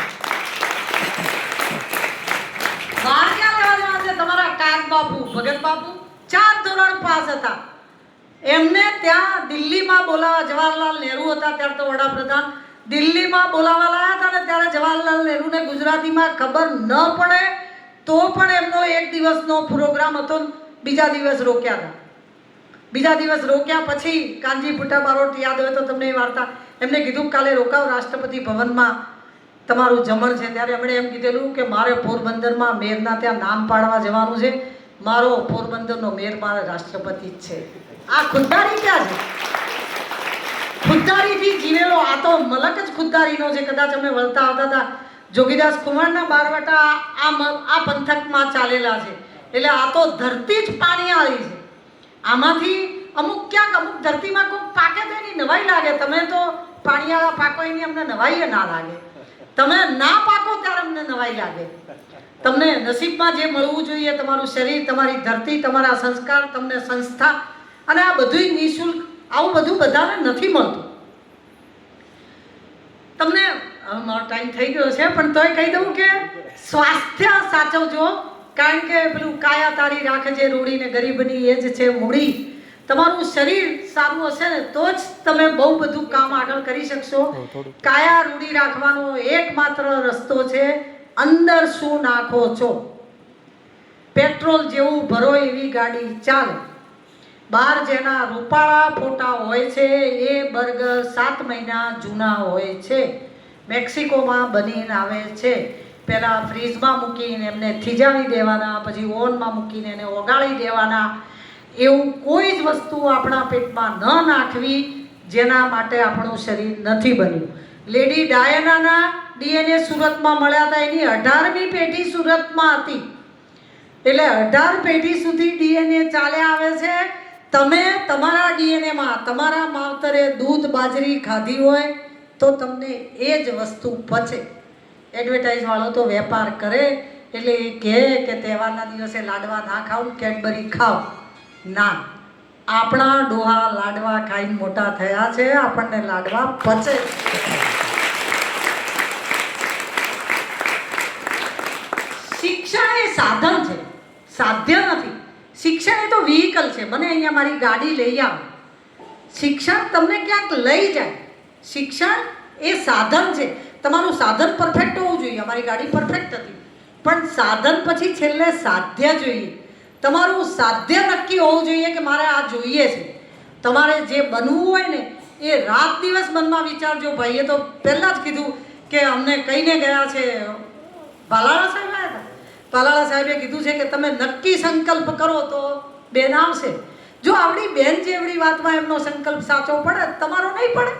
બહાર ક્યાં લેવા જવા છે તમારા કાગ બાપુ, ભગત બાપુ 4 ધોરણ પાસ હતા. એમને ત્યાં દિલ્હીમાં બોલાવા, જવાહરલાલ નહેરુ હતા ત્યારે તો વડાપ્રધાન, દિલ્હીમાં બોલાવા લાયા હતા ને ત્યારે જવાહરલાલ નહેરુને ગુજરાતીમાં ખબર ન પડે તો પણ એમનો એક દિવસનો પ્રોગ્રામ હતો, બીજા દિવસ રોક્યા હતા. બીજા દિવસ રોક્યા પછી કાનજી ભુટ્ટા બારોટ યાદ હોય તો તમને એ વાર્તા, એમને કીધું કાલે રોકાવ રાષ્ટ્રપતિ ભવનમાં તમારું જમણ છે. ત્યારે એમણે એમ કીધેલું કે મારે પોરબંદરમાં મેયરના ત્યાં નામ પાડવા જવાનું છે, મારો પોરબંદરનો મેયર મારા રાષ્ટ્રપતિ જ છે. આ ખુદદારી ક્યાં છે? ખુદદારીથી જીવેલો આ તો મલક જ ખુદદારીનો છે. કદાચ અમે વળતા આવતા હતા જોગીદાસ કુંવરના બારવટા આ પંથકમાં ચાલેલા છે, એટલે આ તો ધરતી જ પાણીયાળી છે. આમાંથી અમુક ક્યાંક અમુક ધરતીમાં કોઈક પાકે તો એની નવાઈ લાગે. તમે તો પાણીયાળા પાકો એની અમને નવાઈ ના લાગે. તમે ના પાકો ત્યારે અમને નવાઈ લાગે. તમને નસીબમાં જે મળવું જોઈએ, તમારું શરીર, તમારી ધરતી, તમારા સંસ્કાર, તમને સંસ્થા, અને આ બધું નિઃશુલ્ક, આવું બધું બધાને નથી મળતું. તમને મારો ટાઈમ થઈ ગયો છે પણ તોય કહી દઉં કે સ્વાસ્થ્ય સાચવજો, કારણ કે પેલું કાયા તારી રાખજે રૂડી ને ગરીબની એ જ છે મૂડી. તમારું શરીર સારું હશે ને તો જ તમે બહુ બધું કામ આગળ કરી શકશો. કાયા રૂડી રાખવાનો એકમાત્ર રસ્તો છે અંદર શું નાખો છો. પેટ્રોલ જેવું ભરો એવી ગાડી ચાલે. બહાર જેના રૂપાળા ફોટા હોય છે એ બર્ગર 7 મહિના જૂના હોય છે, મેક્સિકોમાં બનીને આવે છે. પહેલાં ફ્રીજમાં મૂકીને એમને થીજાવી દેવાના, પછી ઓવનમાં મૂકીને એને ઓગાળી દેવાના. એવું કોઈ જ વસ્તુ આપણા પેટમાં ન નાખવી જેના માટે આપણું શરીર નથી બન્યું. લેડી ડાયનાના DNA સુરતમાં મળ્યા હતા, એની 18મી પેઢી સુરતમાં હતી, એટલે 18 પેઢી સુધી DNA ચાલ્યા આવે છે. તમે તમારા DNAમાં તમારા માવતરે દૂધ બાજરી ખાધી હોય તો તમને એ જ વસ્તુ પચે. એડવર્ટાઇઝવાળો તો વેપાર કરે એટલે એ કહે કે તહેવારના દિવસે લાડવા ના ખાવ, કેડબરી ખાવ. ના, આપણા ડોહા લાડવા ખાઈને મોટા થયા છે, આપણને લાડવા પચે. શિક્ષણ એ સાધન છે, સાધ્ય નથી. શિક્ષણ એ તો વ્હીકલ છે. મને અહીંયા મારી ગાડી લઈ આવો, શિક્ષણ તમને ક્યાંક લઈ જાય. શિક્ષણ એ સાધન છે. તમારું સાધન પરફેક્ટ હોવું જોઈએ. અમારી ગાડી પરફેક્ટ હતી, પણ સાધન પછી છેલ્લે સાધ્ય જોઈએ. તમારું સાધ્ય નક્કી હોવું જોઈએ કે મારે આ જોઈએ છે. તમારે જે બનવું હોય ને એ રાત દિવસ મનમાં વિચારજો. ભાઈએ તો પહેલાં જ કીધું કે અમને કહીને ગયા છે, ભાલાળા સાહેબ આવ્યા હતા, ભાલાળા સાહેબે કીધું છે કે તમે નક્કી સંકલ્પ કરો તો બેન આવશે. જો આવડી બેન જેવડી વાતમાં એમનો સંકલ્પ સાચો પડે, તમારો નહીં પડે.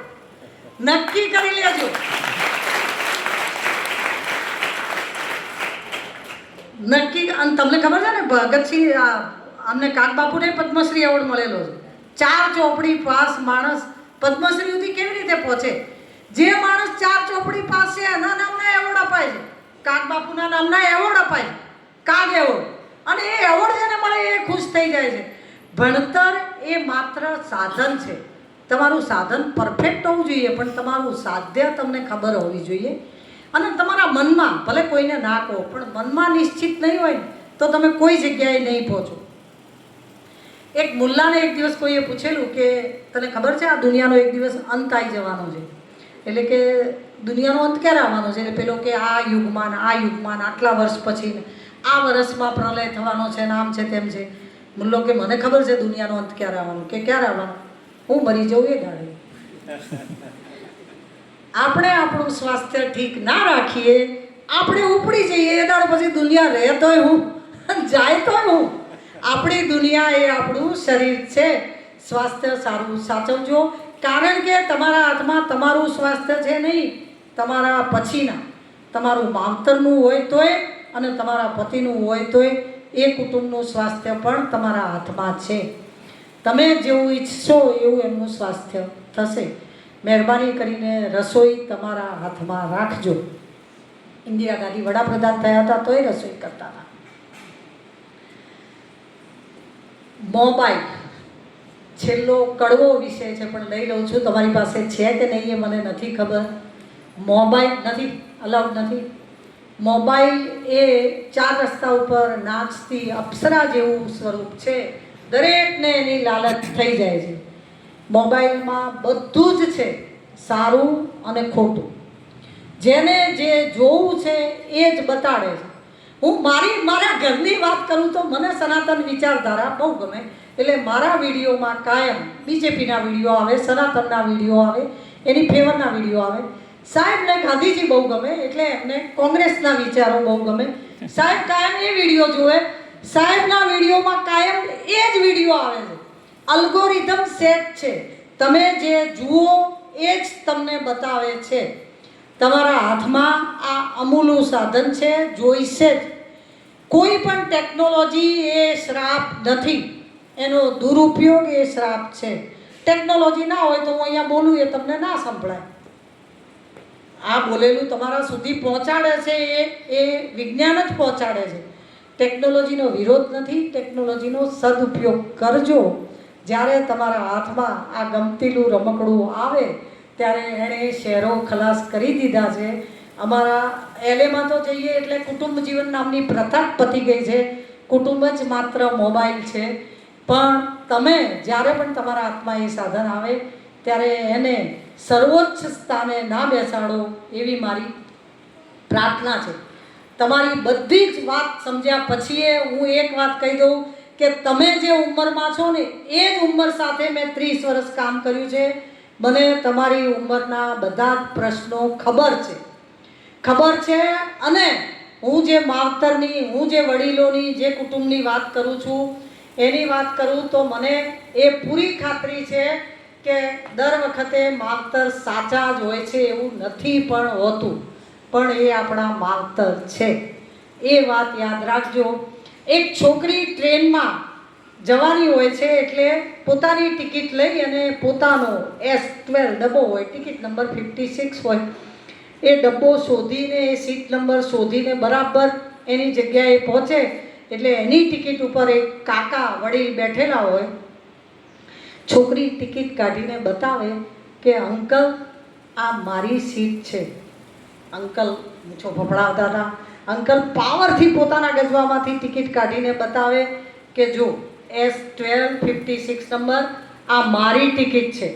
નક્કી કરી લેજો. નક્કી. અને તમને ખબર છે ને ભગતસિંહ, અમને કાગબાપુને પદ્મશ્રી એવોર્ડ મળેલો છે. 4 ચોપડી પાસ માણસ પદ્મશ્રી સુધી કેવી રીતે પહોંચે? જે માણસ 4 ચોપડી પાસ છે એના નામના એવોર્ડ અપાય છે, કાગબાપુના નામના એવોર્ડ અપાય છે, કાગ એવોર્ડ. અને એ એવોર્ડ જેને મળે એ ખુશ થઈ જાય છે. ભણતર એ માત્ર સાધન છે. તમારું સાધન પરફેક્ટ હોવું જોઈએ, પણ તમારું સાધ્ય તમને ખબર હોવી જોઈએ. અને તમારા મનમાં, ભલે કોઈને ના કહો, પણ મનમાં નિશ્ચિત નહીં હોય તો તમે કોઈ જગ્યાએ નહીં પહોંચો. એક મુલ્લાને એક દિવસ કોઈએ પૂછેલું કે તને ખબર છે આ દુનિયાનો એક દિવસ અંત આવી જવાનો છે, એટલે કે દુનિયાનો અંત ક્યારે આવવાનો છે? એટલે પેલો કે આ યુગમાં આટલા વર્ષ પછી આ વર્ષમાં પ્રલય થવાનો છે, નામ છે તેમ છે. મુલ્લો કે મને ખબર છે દુનિયાનો અંત ક્યારે આવવાનો. કે ક્યારે આવવાનો? હું મરી જાઉં એ ગાડી. આપણે આપણું સ્વાસ્થ્ય ઠીક ના રાખીએ, આપણે ઉપડી જઈએ એ દાડ પછી દુનિયા રહે તોય હું, જાય તોય હું. આપણી દુનિયા એ આપણું શરીર છે. સ્વાસ્થ્ય સારું સાચવજો, કારણ કે તમારા હાથમાં તમારું સ્વાસ્થ્ય છે નહીં, તમારા પછીના, તમારું માવતરનું હોય તોય અને તમારા પતિનું હોય તોય એ કુટુંબનું સ્વાસ્થ્ય પણ તમારા હાથમાં છે. તમે જેવું ઈચ્છશો એવું એમનું સ્વાસ્થ્ય થશે. મહેરબાની કરીને રસોઈ તમારા હાથમાં રાખજો. ઇન્દિરા ગાંધી વડાપ્રધાન થયા હતા તોય રસોઈ કરતા હતા. મોબાઈલ છેલ્લો કડવો વિષય છે, પણ લઈ લઉં છું. તમારી પાસે છે કે નહીં એ મને નથી ખબર. મોબાઈલ નથી, અલાઉડ નથી. મોબાઈલ એ 4 રસ્તા ઉપર નાચતી અપ્સરા જેવું સ્વરૂપ છે. દરેકને એની લાલચ થઈ જાય છે. મોબાઈલમાં બધું જ છે, સારું અને ખોટું. જેને જે જોવું છે એ જ બતાડે છે. હું મારા ઘરની વાત કરું તો મને સનાતન વિચારધારા બહુ ગમે. એટલે મારા વિડીયોમાં કાયમ બીજેપીના વિડીયો આવે, સનાતનના વિડીયો આવે, એની ફેવરના વિડીયો આવે. સાહેબને ગાંધીજી બહુ ગમે એટલે એમને કોંગ્રેસના વિચારો બહુ ગમે. સાહેબ કાયમ એ વિડીયો જુએ. સાહેબના વિડીયોમાં કાયમ એ જ વિડીયો આવે છે. અલ્ગોરિધમ સેટ છે. તમે જે જુઓ એ જ તમને બતાવે છે. તમારા હાથમાં આ અમૂલું સાધન છે, જોઈશે જ. કોઈ પણ ટેકનોલોજી એ શ્રાપ નથી, એનો દુરુપયોગ એ શ્રાપ છે. ટેકનોલોજી ના હોય તો હું અહીંયા બોલું એ તમને ના સંભળાય. આ બોલેલું તમારા સુધી પહોંચાડે છે એ વિજ્ઞાન જ પહોંચાડે છે. ટેકનોલોજીનો વિરોધ નથી, ટેકનોલોજીનો સદુપયોગ કરજો. જ્યારે તમારા હાથમાં આ ગમતીલું રમકડું આવે ત્યારે એણે શહેરો ખલાસ કરી દીધા છે. અમારા એલેમાં તો જઈએ એટલે કુટુંબ જીવન નામની પ્રથા પતી ગઈ છે. કુટુંબ જ માત્ર મોબાઈલ છે. પણ તમે જ્યારે પણ તમારા હાથમાં એ સાધન આવે ત્યારે એને સર્વોચ્ચ સ્થાને ના બેસાડો એવી મારી પ્રાર્થના છે. તમારી બધી જ વાત સમજ્યા પછી હું એક વાત કહી દઉં કે તમે જે ઉંમરમાં છો ને એ જ ઉંમર સાથે મેં 30 વર્ષ કામ કર્યું છે. મને તમારી ઉંમરના બધા જ પ્રશ્નો ખબર છે. અને હું જે માવતરની, હું જે વડીલોની, જે કુટુંબની વાત કરું છું એની વાત કરું તો મને એ પૂરી ખાતરી છે કે દર વખતે માવતર સાચા જ હોય છે એવું નથી પણ હોતું, પણ એ આપણા માવતર છે. એ વાત યાદ રાખજો. એક છોકરી ટ્રેનમાં જવાની હોય છે એટલે પોતાની ટિકિટ લઈ અને પોતાનો S12 ડબ્બો હોય, ટિકિટ નંબર 56 હોય, એ ડબ્બો શોધીને, એ સીટ નંબર શોધીને બરાબર એની જગ્યાએ પહોંચે એટલે એની ટિકિટ ઉપર એક કાકા વડીલ બેઠેલા હોય. છોકરી ટિકિટ કાઢીને બતાવે કે અંકલ આ મારી સીટ છે. અંકલ મૂછો ફફડાવતા હતા. અંકલ પાવરથી પોતાના ગજવામાંથી ટિકિટ કાઢીને બતાવે કે જો S12 56 નંબર આ મારી ટિકિટ છે,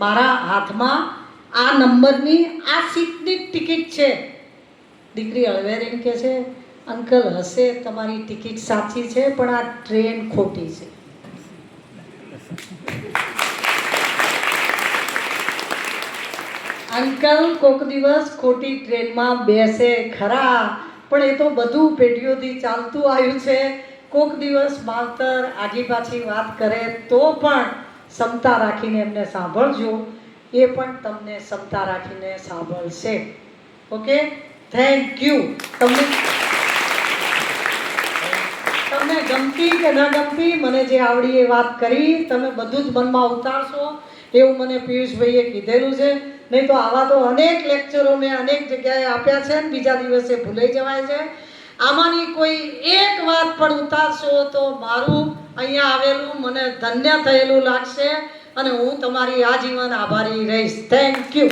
મારા હાથમાં આ નંબરની આ સીટની ટિકિટ છે. દીકરી હળવેરીને કહે છે અંકલ હશે તમારી ટિકિટ સાચી છે પણ આ ટ્રેન ખોટી છે. અંકલ કોક દિવસ ખોટી ટ્રેનમાં બેસે ખરા, પણ એ તો બધું પેઢીઓથી ચાલતું આવ્યું છે. કોક દિવસ માવતર આગી પાછી વાત કરે તો પણ ક્ષમતા રાખીને એમને સાંભળજો. એ પણ તમને ક્ષમતા રાખીને સાંભળશે. Okay, thank you. તમને ગમતી કે ન ગમતી મને જે આવડી એ વાત કરી, તમે બધું જ મનમાં ઉતારશો એવું મને પિયુષભાઈએ કીધેલું છે. નહીં તો આવા તો અનેક લેક્ચરો મેં અનેક જગ્યાએ આપ્યા છે ને બીજા દિવસે ભૂલાઈ જવાય છે. આમાંની કોઈ એક વાત પણ ઉતારશો તો મારું અહીંયા આવેલું મને ધન્ય થયેલું લાગશે અને હું તમારી આજીવન આભારી રહીશ. Thank you.